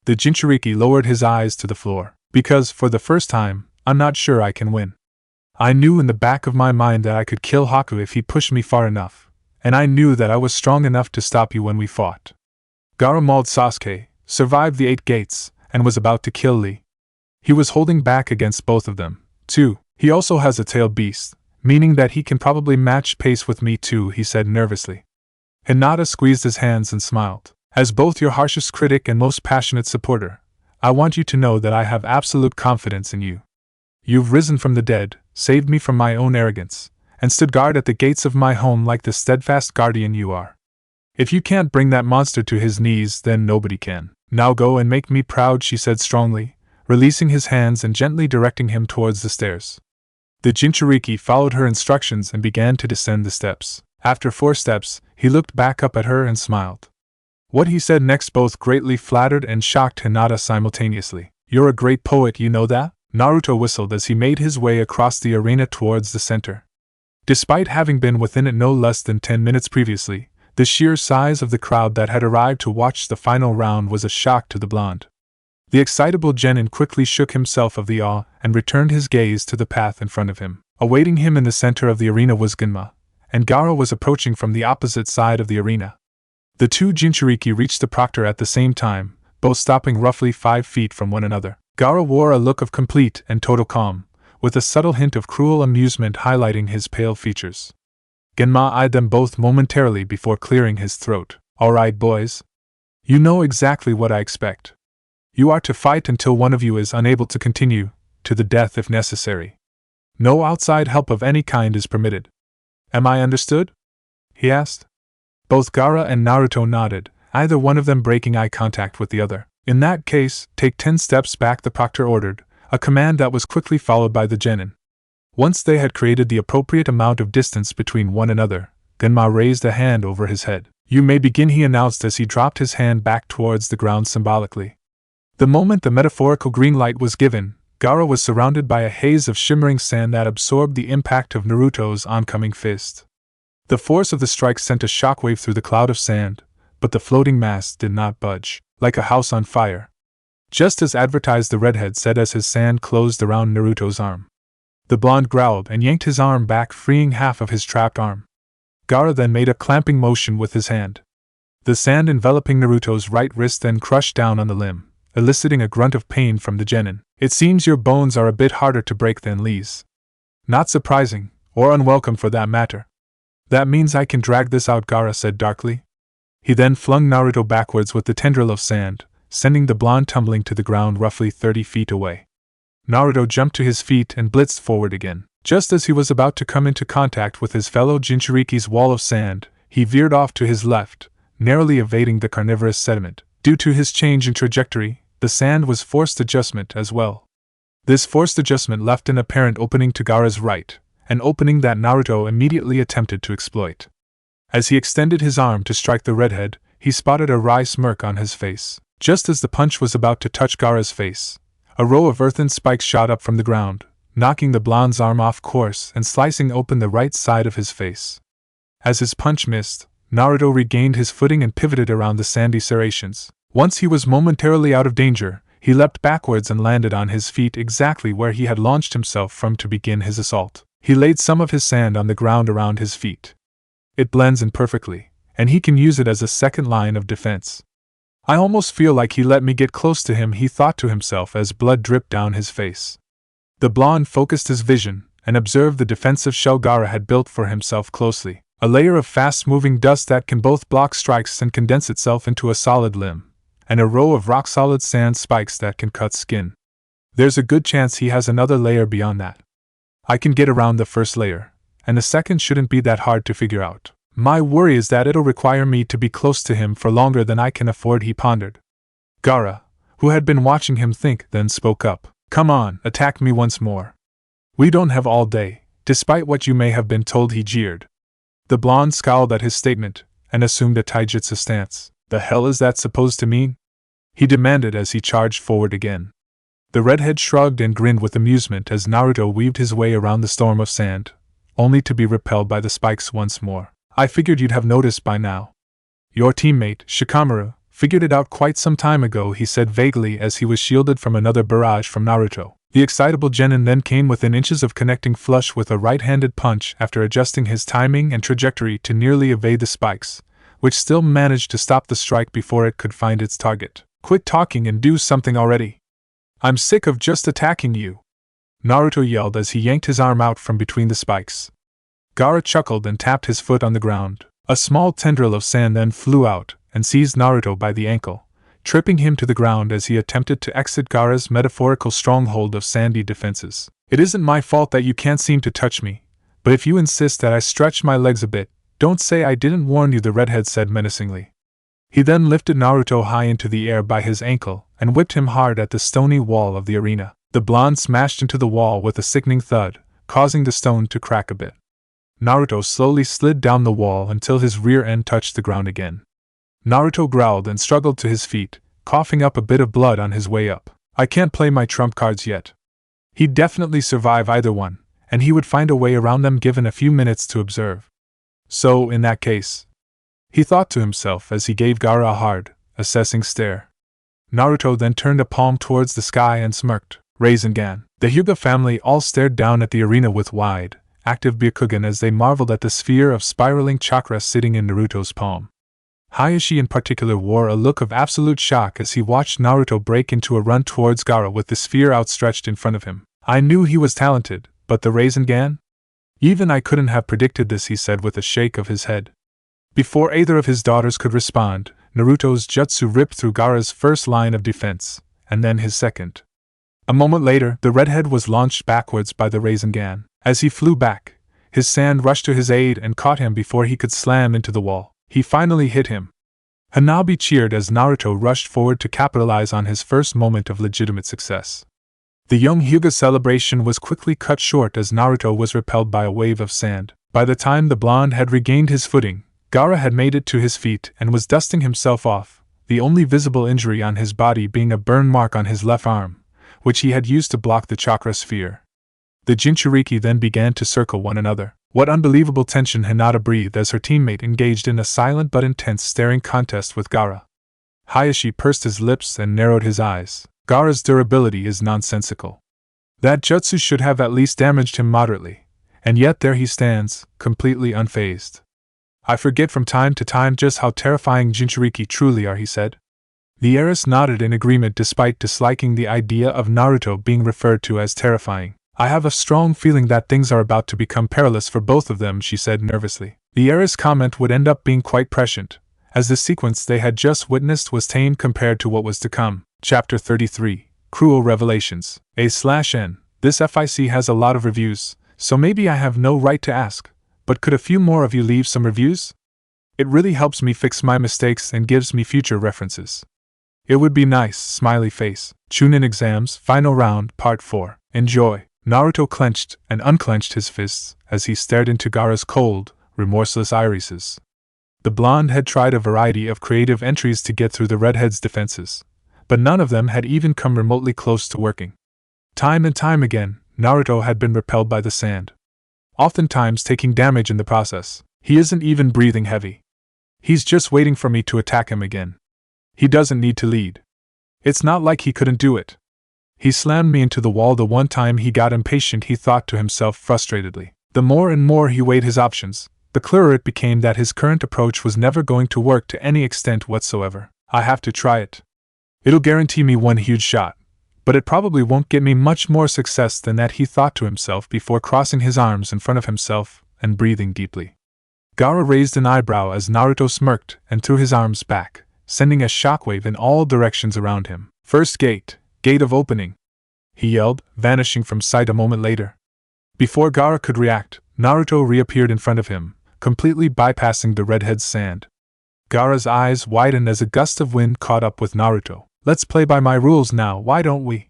The Jinchuriki lowered his eyes to the floor. Because, for the first time, I'm not sure I can win. I knew in the back of my mind that I could kill Haku if he pushed me far enough, and I knew that I was strong enough to stop you when we fought. Gaara mauled Sasuke, survived the 8 gates, and was about to kill Lee. He was holding back against both of them, too. He also has a tail beast, meaning that he can probably match pace with me too, he said nervously. Hinata squeezed his hands and smiled. As both your harshest critic and most passionate supporter, I want you to know that I have absolute confidence in you. You've risen from the dead, saved me from my own arrogance, and stood guard at the gates of my home like the steadfast guardian you are. If you can't bring that monster to his knees, then nobody can. Now go and make me proud, she said strongly, releasing his hands and gently directing him towards the stairs. The Jinchuriki followed her instructions and began to descend the steps. After 4 steps, he looked back up at her and smiled. What he said next both greatly flattered and shocked Hinata simultaneously. You're a great poet, you know that? Naruto whistled as he made his way across the arena towards the center. Despite having been within it no less than 10 minutes previously, the sheer size of the crowd that had arrived to watch the final round was a shock to the blonde. The excitable genin quickly shook himself of the awe and returned his gaze to the path in front of him. Awaiting him in the center of the arena was Genma, and Gaara was approaching from the opposite side of the arena. The 2 Jinchuriki reached the proctor at the same time, both stopping roughly 5 feet from one another. Gaara wore a look of complete and total calm, with a subtle hint of cruel amusement highlighting his pale features. Genma eyed them both momentarily before clearing his throat. All right, boys. You know exactly what I expect. You are to fight until one of you is unable to continue, to the death if necessary. No outside help of any kind is permitted. Am I understood? He asked. Both Gaara and Naruto nodded, either one of them breaking eye contact with the other. In that case, take 10 steps back, the proctor ordered, a command that was quickly followed by the genin. Once they had created the appropriate amount of distance between one another, Genma raised a hand over his head. You may begin, he announced as he dropped his hand back towards the ground symbolically. The moment the metaphorical green light was given, Gaara was surrounded by a haze of shimmering sand that absorbed the impact of Naruto's oncoming fist. The force of the strike sent a shockwave through the cloud of sand, but the floating mass did not budge, like a house on fire. Just as advertised, the redhead said as his sand closed around Naruto's arm. The blonde growled and yanked his arm back, freeing half of his trapped arm. Gaara then made a clamping motion with his hand. The sand enveloping Naruto's right wrist then crushed down on the limb, eliciting a grunt of pain from the genin. It seems your bones are a bit harder to break than Lee's. Not surprising, or unwelcome for that matter. That means I can drag this out, Gaara said darkly. He then flung Naruto backwards with the tendril of sand, sending the blonde tumbling to the ground roughly 30 feet away. Naruto jumped to his feet and blitzed forward again. Just as he was about to come into contact with his fellow Jinchuriki's wall of sand, he veered off to his left, narrowly evading the carnivorous sediment. Due to his change in trajectory, the sand was forced adjustment as well. This forced adjustment left an apparent opening to Gaara's right, an opening that Naruto immediately attempted to exploit. As he extended his arm to strike the redhead, he spotted a wry smirk on his face. Just as the punch was about to touch Gaara's face, a row of earthen spikes shot up from the ground, knocking the blonde's arm off course and slicing open the right side of his face. As his punch missed, Naruto regained his footing and pivoted around the sandy serrations. Once he was momentarily out of danger, he leapt backwards and landed on his feet exactly where he had launched himself from to begin his assault. He laid some of his sand on the ground around his feet. It blends in perfectly, and he can use it as a second line of defense. I almost feel like he let me get close to him, he thought to himself as blood dripped down his face. The blonde focused his vision and observed the defensive shell Gaara had built for himself closely, a layer of fast-moving dust that can both block strikes and condense itself into a solid limb, and a row of rock-solid sand spikes that can cut skin. There's a good chance he has another layer beyond that. I can get around the first layer, and the second shouldn't be that hard to figure out. My worry is that it'll require me to be close to him for longer than I can afford, he pondered. Gaara, who had been watching him think, then spoke up. Come on, attack me once more. We don't have all day, despite what you may have been told, he jeered. The blonde scowled at his statement, and assumed a taijutsu stance. The hell is that supposed to mean? He demanded as he charged forward again. The redhead shrugged and grinned with amusement as Naruto weaved his way around the storm of sand, only to be repelled by the spikes once more. I figured you'd have noticed by now. Your teammate, Shikamaru, figured it out quite some time ago, he said vaguely as he was shielded from another barrage from Naruto. The excitable genin then came within inches of connecting flush with a right-handed punch after adjusting his timing and trajectory to nearly evade the spikes, which still managed to stop the strike before it could find its target. Quit talking and do something already. I'm sick of just attacking you, Naruto yelled as he yanked his arm out from between the spikes. Gaara chuckled and tapped his foot on the ground. A small tendril of sand then flew out and seized Naruto by the ankle, tripping him to the ground as he attempted to exit Gaara's metaphorical stronghold of sandy defenses. It isn't my fault that you can't seem to touch me, but if you insist that I stretch my legs a bit, don't say I didn't warn you, the redhead said menacingly. He then lifted Naruto high into the air by his ankle and whipped him hard at the stony wall of the arena. The blonde smashed into the wall with a sickening thud, causing the stone to crack a bit. Naruto slowly slid down the wall until his rear end touched the ground again. Naruto growled and struggled to his feet, coughing up a bit of blood on his way up. I can't play my trump cards yet. He'd definitely survive either one, and he would find a way around them given a few minutes to observe. So, in that case, he thought to himself as he gave Gaara a hard, assessing stare. Naruto then turned a palm towards the sky and smirked. Rasengan. The Hyuga family all stared down at the arena with wide, active Byakugan as they marveled at the sphere of spiraling chakra sitting in Naruto's palm. Hayashi in particular wore a look of absolute shock as he watched Naruto break into a run towards Gaara with the sphere outstretched in front of him. I knew he was talented, but the Rasengan? Even I couldn't have predicted this, he said with a shake of his head. Before either of his daughters could respond, Naruto's jutsu ripped through Gaara's first line of defense, and then his second. A moment later, the redhead was launched backwards by the Rasengan. As he flew back, his sand rushed to his aid and caught him before he could slam into the wall. He finally hit him. Hanabi cheered as Naruto rushed forward to capitalize on his first moment of legitimate success. The young Hyuga's celebration was quickly cut short as Naruto was repelled by a wave of sand. By the time the blonde had regained his footing, Gaara had made it to his feet and was dusting himself off, the only visible injury on his body being a burn mark on his left arm, which he had used to block the chakra sphere. The Jinchuriki then began to circle one another. What unbelievable tension Hinata breathed as her teammate engaged in a silent but intense staring contest with Gaara. Hayashi pursed his lips and narrowed his eyes. Gaara's durability is nonsensical. That jutsu should have at least damaged him moderately, and yet there he stands, completely unfazed. I forget from time to time just how terrifying Jinchuriki truly are, he said. The heiress nodded in agreement despite disliking the idea of Naruto being referred to as terrifying. I have a strong feeling that things are about to become perilous for both of them, she said nervously. The heiress' comment would end up being quite prescient, as the sequence they had just witnessed was tame compared to what was to come. Chapter 33, Cruel Revelations. A/N. This FIC has a lot of reviews, so maybe I have no right to ask, but could a few more of you leave some reviews? It really helps me fix my mistakes and gives me future references. It would be nice, smiley face. Chunin Exams, Final Round, Part 4. Enjoy. Naruto clenched and unclenched his fists as he stared into Gaara's cold, remorseless irises. The blonde had tried a variety of creative entries to get through the redhead's defenses, but none of them had even come remotely close to working. Time and time again, Naruto had been repelled by the sand, oftentimes taking damage in the process. He isn't even breathing heavy. He's just waiting for me to attack him again. He doesn't need to lead. It's not like he couldn't do it. He slammed me into the wall the one time he got impatient, he thought to himself frustratedly. The more and more he weighed his options, the clearer it became that his current approach was never going to work to any extent whatsoever. I have to try it. It'll guarantee me one huge shot, but it probably won't get me much more success than that, he thought to himself before crossing his arms in front of himself and breathing deeply. Gaara raised an eyebrow as Naruto smirked and threw his arms back, sending a shockwave in all directions around him. First gate. Gate of opening, he yelled, vanishing from sight a moment later. Before Gaara could react, Naruto reappeared in front of him, completely bypassing the redhead's sand. Gaara's eyes widened as a gust of wind caught up with Naruto. Let's play by my rules now, why don't we?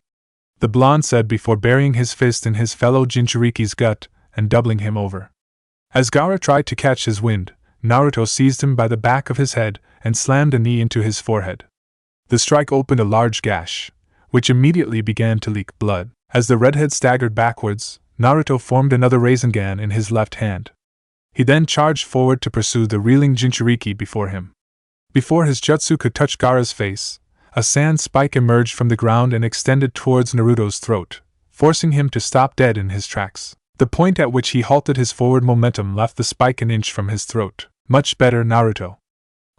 The blonde said before burying his fist in his fellow Jinchuriki's gut and doubling him over. As Gaara tried to catch his wind, Naruto seized him by the back of his head and slammed a knee into his forehead. The strike opened a large gash, which immediately began to leak blood. As the redhead staggered backwards, Naruto formed another Rasengan in his left hand. He then charged forward to pursue the reeling Jinchuriki before him. Before his jutsu could touch Gaara's face, a sand spike emerged from the ground and extended towards Naruto's throat, forcing him to stop dead in his tracks. The point at which he halted his forward momentum left the spike an inch from his throat. Much better, Naruto.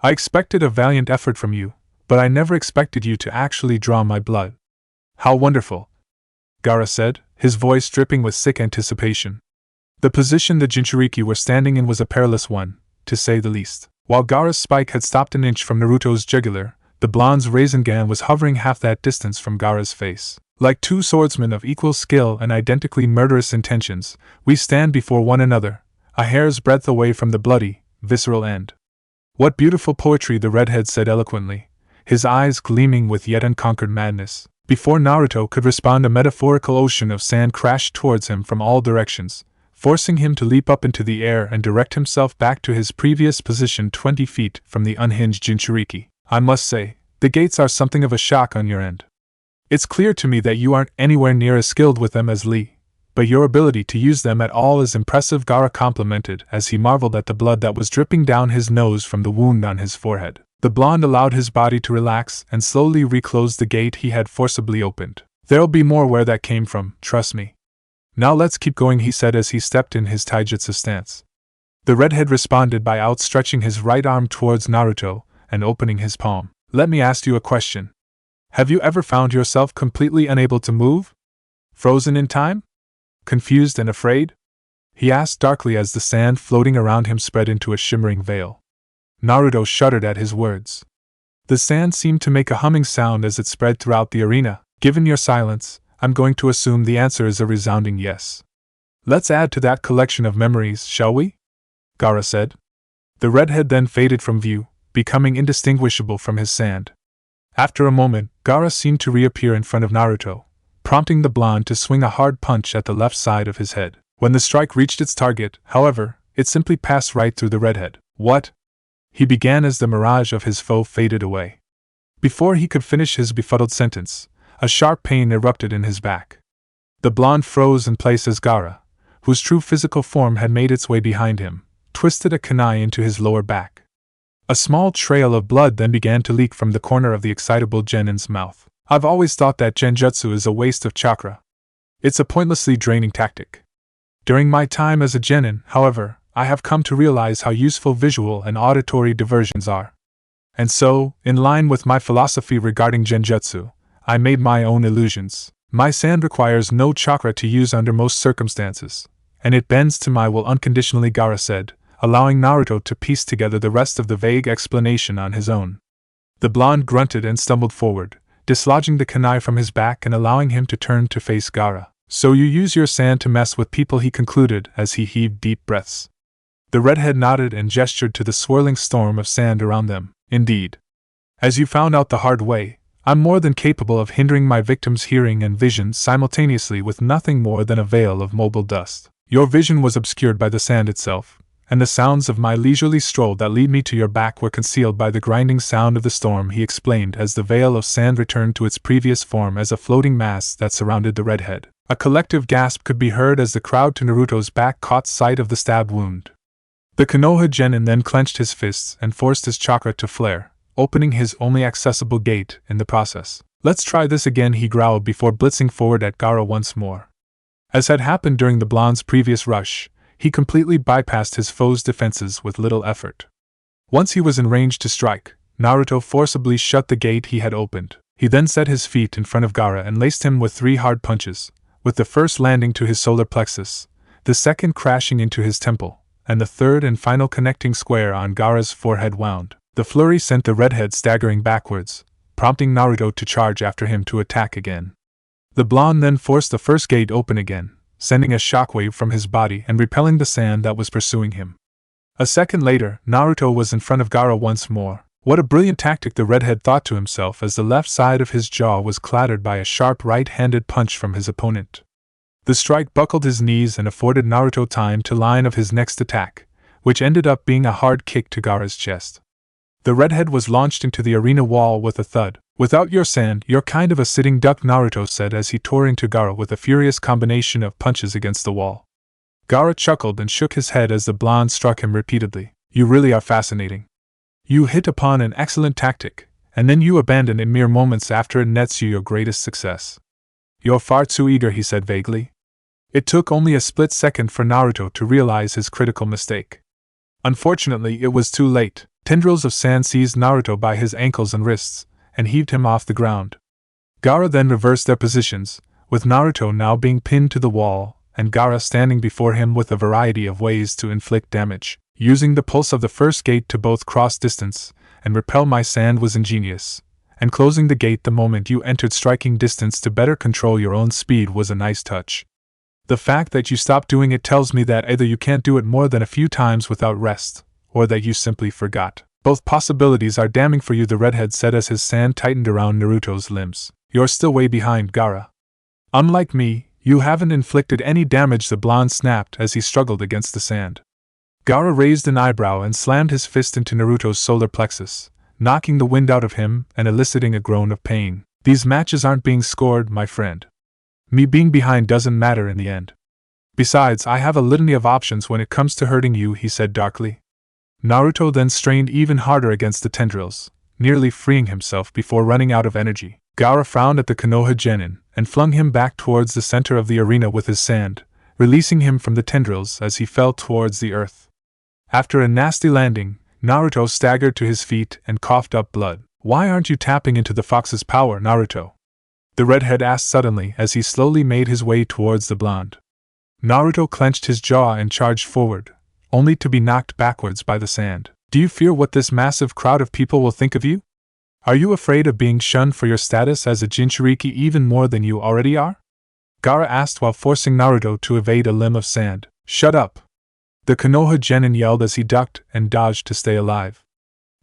I expected a valiant effort from you, but I never expected you to actually draw my blood. How wonderful, Gaara said, his voice dripping with sick anticipation. The position the Jinchuriki were standing in was a perilous one, to say the least. While Gaara's spike had stopped an inch from Naruto's jugular, the blonde's Rasengan was hovering half that distance from Gaara's face. Like two swordsmen of equal skill and identically murderous intentions, we stand before one another, a hair's breadth away from the bloody, visceral end. What beautiful poetry, the redhead said eloquently, his eyes gleaming with yet unconquered madness. Before Naruto could respond, a metaphorical ocean of sand crashed towards him from all directions, forcing him to leap up into the air and direct himself back to his previous position 20 feet from the unhinged Jinchuriki. I must say, the gates are something of a shock on your end. It's clear to me that you aren't anywhere near as skilled with them as Lee, but your ability to use them at all is impressive, Gaara complimented as he marveled at the blood that was dripping down his nose from the wound on his forehead. The blonde allowed his body to relax and slowly reclosed the gate he had forcibly opened. There'll be more where that came from, trust me. Now let's keep going, he said as he stepped in his taijutsu stance. The redhead responded by outstretching his right arm towards Naruto and opening his palm. Let me ask you a question. Have you ever found yourself completely unable to move? Frozen in time? Confused and afraid? He asked darkly as the sand floating around him spread into a shimmering veil. Naruto shuddered at his words. The sand seemed to make a humming sound as it spread throughout the arena. Given your silence, I'm going to assume the answer is a resounding yes. Let's add to that collection of memories, shall we? Gaara said. The redhead then faded from view, becoming indistinguishable from his sand. After a moment, Gaara seemed to reappear in front of Naruto, prompting the blonde to swing a hard punch at the left side of his head. When the strike reached its target, however, it simply passed right through the redhead. What? He began as the mirage of his foe faded away. Before he could finish his befuddled sentence, a sharp pain erupted in his back. The blonde froze in place as Gaara, whose true physical form had made its way behind him, twisted a kunai into his lower back. A small trail of blood then began to leak from the corner of the excitable genin's mouth. I've always thought that genjutsu is a waste of chakra. It's a pointlessly draining tactic. During my time as a genin, however, I have come to realize how useful visual and auditory diversions are. And so, in line with my philosophy regarding genjutsu, I made my own illusions. My sand requires no chakra to use under most circumstances, and it bends to my will unconditionally, Gaara said, allowing Naruto to piece together the rest of the vague explanation on his own. The blonde grunted and stumbled forward, dislodging the kunai from his back and allowing him to turn to face Gaara. So you use your sand to mess with people, he concluded as he heaved deep breaths. The redhead nodded and gestured to the swirling storm of sand around them. Indeed. As you found out the hard way, I'm more than capable of hindering my victim's hearing and vision simultaneously with nothing more than a veil of mobile dust. Your vision was obscured by the sand itself, and the sounds of my leisurely stroll that lead me to your back were concealed by the grinding sound of the storm, he explained as the veil of sand returned to its previous form as a floating mass that surrounded the redhead. A collective gasp could be heard as the crowd to Naruto's back caught sight of the stab wound. The Konoha genin then clenched his fists and forced his chakra to flare, opening his only accessible gate in the process. Let's try this again, he growled before blitzing forward at Gaara once more. As had happened during the blonde's previous rush, he completely bypassed his foe's defenses with little effort. Once he was in range to strike, Naruto forcibly shut the gate he had opened. He then set his feet in front of Gaara and laced him with 3 hard punches, with the first landing to his solar plexus, the second crashing into his temple, and the third and final connecting square on Gaara's forehead wound. The flurry sent the redhead staggering backwards, prompting Naruto to charge after him to attack again. The blonde then forced the first gate open again, sending a shockwave from his body and repelling the sand that was pursuing him. A second later, Naruto was in front of Gaara once more. What a brilliant tactic, the redhead thought to himself as the left side of his jaw was clattered by a sharp right-handed punch from his opponent. The strike buckled his knees and afforded Naruto time to line of his next attack, which ended up being a hard kick to Gaara's chest. The redhead was launched into the arena wall with a thud. Without your sand, you're kind of a sitting duck, Naruto said as he tore into Gaara with a furious combination of punches against the wall. Gaara chuckled and shook his head as the blonde struck him repeatedly. You really are fascinating. You hit upon an excellent tactic, and then you abandon it mere moments after it nets you your greatest success. You're far too eager, he said vaguely. It took only a split second for Naruto to realize his critical mistake. Unfortunately, it was too late. Tendrils of sand seized Naruto by his ankles and wrists, and heaved him off the ground. Gaara then reversed their positions, with Naruto now being pinned to the wall, and Gaara standing before him with a variety of ways to inflict damage. Using the pulse of the first gate to both cross distance and repel my sand was ingenious, and closing the gate the moment you entered striking distance to better control your own speed was a nice touch. The fact that you stopped doing it tells me that either you can't do it more than a few times without rest, or that you simply forgot. Both possibilities are damning for you, the redhead said as his sand tightened around Naruto's limbs. You're still way behind, Gaara. Unlike me, you haven't inflicted any damage, the blonde snapped as he struggled against the sand. Gaara raised an eyebrow and slammed his fist into Naruto's solar plexus, knocking the wind out of him and eliciting a groan of pain. These matches aren't being scored, my friend. Me being behind doesn't matter in the end. Besides, I have a litany of options when it comes to hurting you, he said darkly. Naruto then strained even harder against the tendrils, nearly freeing himself before running out of energy. Gaara frowned at the Konoha genin and flung him back towards the center of the arena with his sand, releasing him from the tendrils as he fell towards the earth. After a nasty landing, Naruto staggered to his feet and coughed up blood. Why aren't you tapping into the fox's power, Naruto? The redhead asked suddenly as he slowly made his way towards the blonde. Naruto clenched his jaw and charged forward, only to be knocked backwards by the sand. Do you fear what this massive crowd of people will think of you? Are you afraid of being shunned for your status as a Jinchuriki even more than you already are? Gaara asked while forcing Naruto to evade a limb of sand. Shut up! The Konoha genin yelled as he ducked and dodged to stay alive.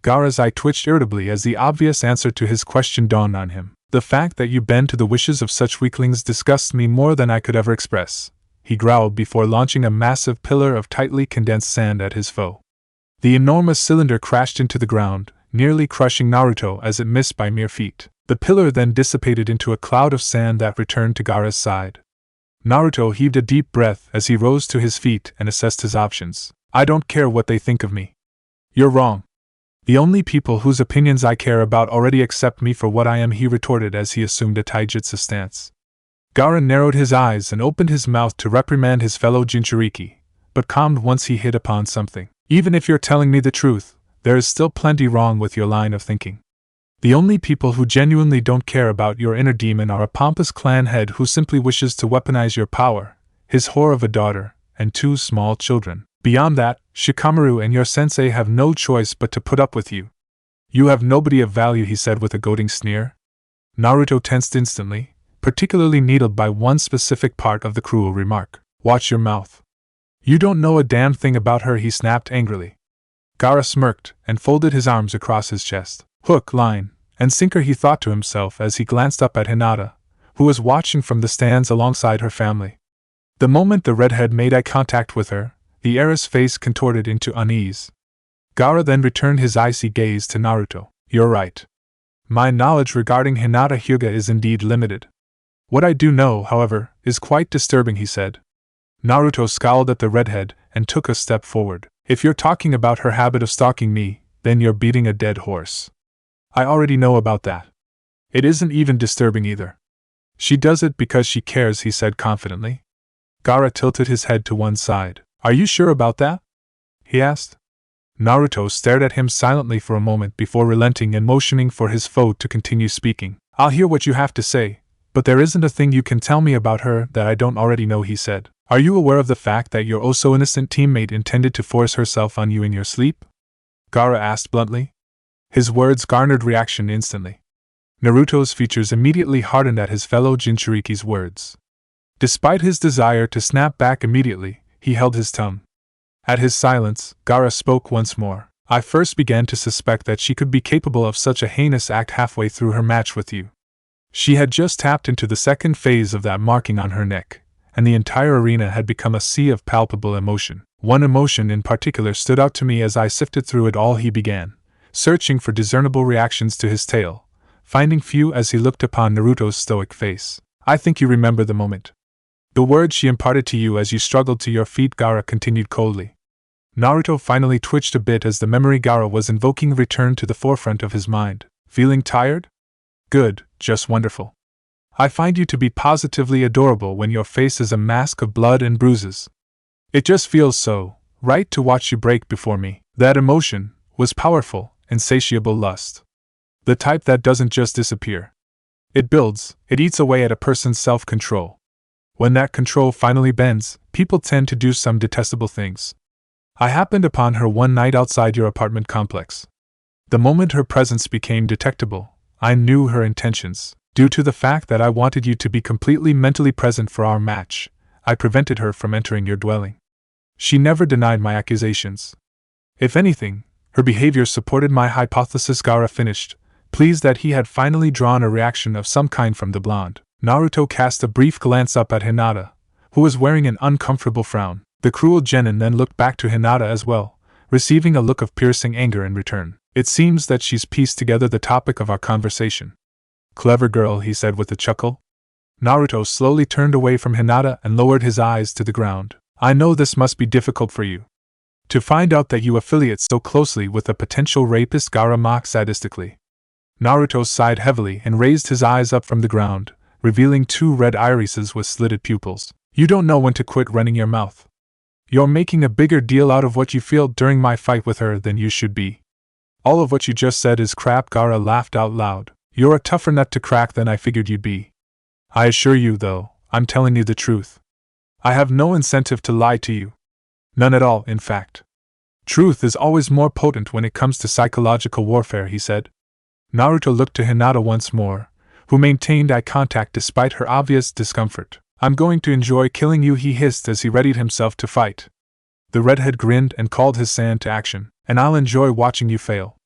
Gaara's eye twitched irritably as the obvious answer to his question dawned on him. The fact that you bend to the wishes of such weaklings disgusts me more than I could ever express, he growled before launching a massive pillar of tightly condensed sand at his foe. The enormous cylinder crashed into the ground, nearly crushing Naruto as it missed by mere feet. The pillar then dissipated into a cloud of sand that returned to Gaara's side. Naruto heaved a deep breath as he rose to his feet and assessed his options. I don't care what they think of me. You're wrong. The only people whose opinions I care about already accept me for what I am, he retorted as he assumed a taijutsu stance. Gaara narrowed his eyes and opened his mouth to reprimand his fellow Jinchuriki, but calmed once he hit upon something. Even if you're telling me the truth, there is still plenty wrong with your line of thinking. The only people who genuinely don't care about your inner demon are a pompous clan head who simply wishes to weaponize your power, his whore of a daughter, and 2 small children. Beyond that, Shikamaru and your sensei have no choice but to put up with you. You have nobody of value, he said with a goading sneer. Naruto tensed instantly, particularly needled by one specific part of the cruel remark. Watch your mouth. You don't know a damn thing about her, he snapped angrily. Gaara smirked and folded his arms across his chest. Hook, line, and sinker, he thought to himself as he glanced up at Hinata, who was watching from the stands alongside her family. The moment the redhead made eye contact with her, the heiress' face contorted into unease. Gaara then returned his icy gaze to Naruto. You're right. My knowledge regarding Hinata Hyuga is indeed limited. What I do know, however, is quite disturbing, he said. Naruto scowled at the redhead and took a step forward. If you're talking about her habit of stalking me, then you're beating a dead horse. I already know about that. It isn't even disturbing either. She does it because she cares, he said confidently. Gaara tilted his head to one side. Are you sure about that? He asked. Naruto stared at him silently for a moment before relenting and motioning for his foe to continue speaking. I'll hear what you have to say, but there isn't a thing you can tell me about her that I don't already know, he said. Are you aware of the fact that your oh-so-innocent teammate intended to force herself on you in your sleep? Gaara asked bluntly. His words garnered reaction instantly. Naruto's features immediately hardened at his fellow Jinchuriki's words. Despite his desire to snap back immediately, he held his tongue. At his silence, Gaara spoke once more. I first began to suspect that she could be capable of such a heinous act halfway through her match with you. She had just tapped into the second phase of that marking on her neck, and the entire arena had become a sea of palpable emotion. One emotion in particular stood out to me as I sifted through it all, he began, searching for discernible reactions to his tale, finding few as he looked upon Naruto's stoic face. I think you remember the moment. The words she imparted to you as you struggled to your feet, Gaara continued coldly. Naruto finally twitched a bit as the memory Gaara was invoking returned to the forefront of his mind. Feeling tired? Good, just wonderful. I find you to be positively adorable when your face is a mask of blood and bruises. It just feels so right to watch you break before me. That emotion was powerful, insatiable lust. The type that doesn't just disappear. It builds, it eats away at a person's self-control. When that control finally bends, people tend to do some detestable things. I happened upon her one night outside your apartment complex. The moment her presence became detectable, I knew her intentions. Due to the fact that I wanted you to be completely mentally present for our match, I prevented her from entering your dwelling. She never denied my accusations. If anything, her behavior supported my hypothesis. Gaara finished, pleased that he had finally drawn a reaction of some kind from the blonde. Naruto cast a brief glance up at Hinata, who was wearing an uncomfortable frown. The cruel genin then looked back to Hinata as well, receiving a look of piercing anger in return. It seems that she's pieced together the topic of our conversation. Clever girl, he said with a chuckle. Naruto slowly turned away from Hinata and lowered his eyes to the ground. I know this must be difficult for you. To find out that you affiliate so closely with a potential rapist, Gaara mocked sadistically. Naruto sighed heavily and raised his eyes up from the ground, revealing two red irises with slitted pupils. You don't know when to quit running your mouth. You're making a bigger deal out of what you feel during my fight with her than you should be. All of what you just said is crap. Gaara laughed out loud. You're a tougher nut to crack than I figured you'd be. I assure you, though, I'm telling you the truth. I have no incentive to lie to you. None at all, in fact. Truth is always more potent when it comes to psychological warfare, he said. Naruto looked to Hinata once more, who maintained eye contact despite her obvious discomfort. I'm going to enjoy killing you, he hissed as he readied himself to fight. The redhead grinned and called his sand to action, and I'll enjoy watching you fail.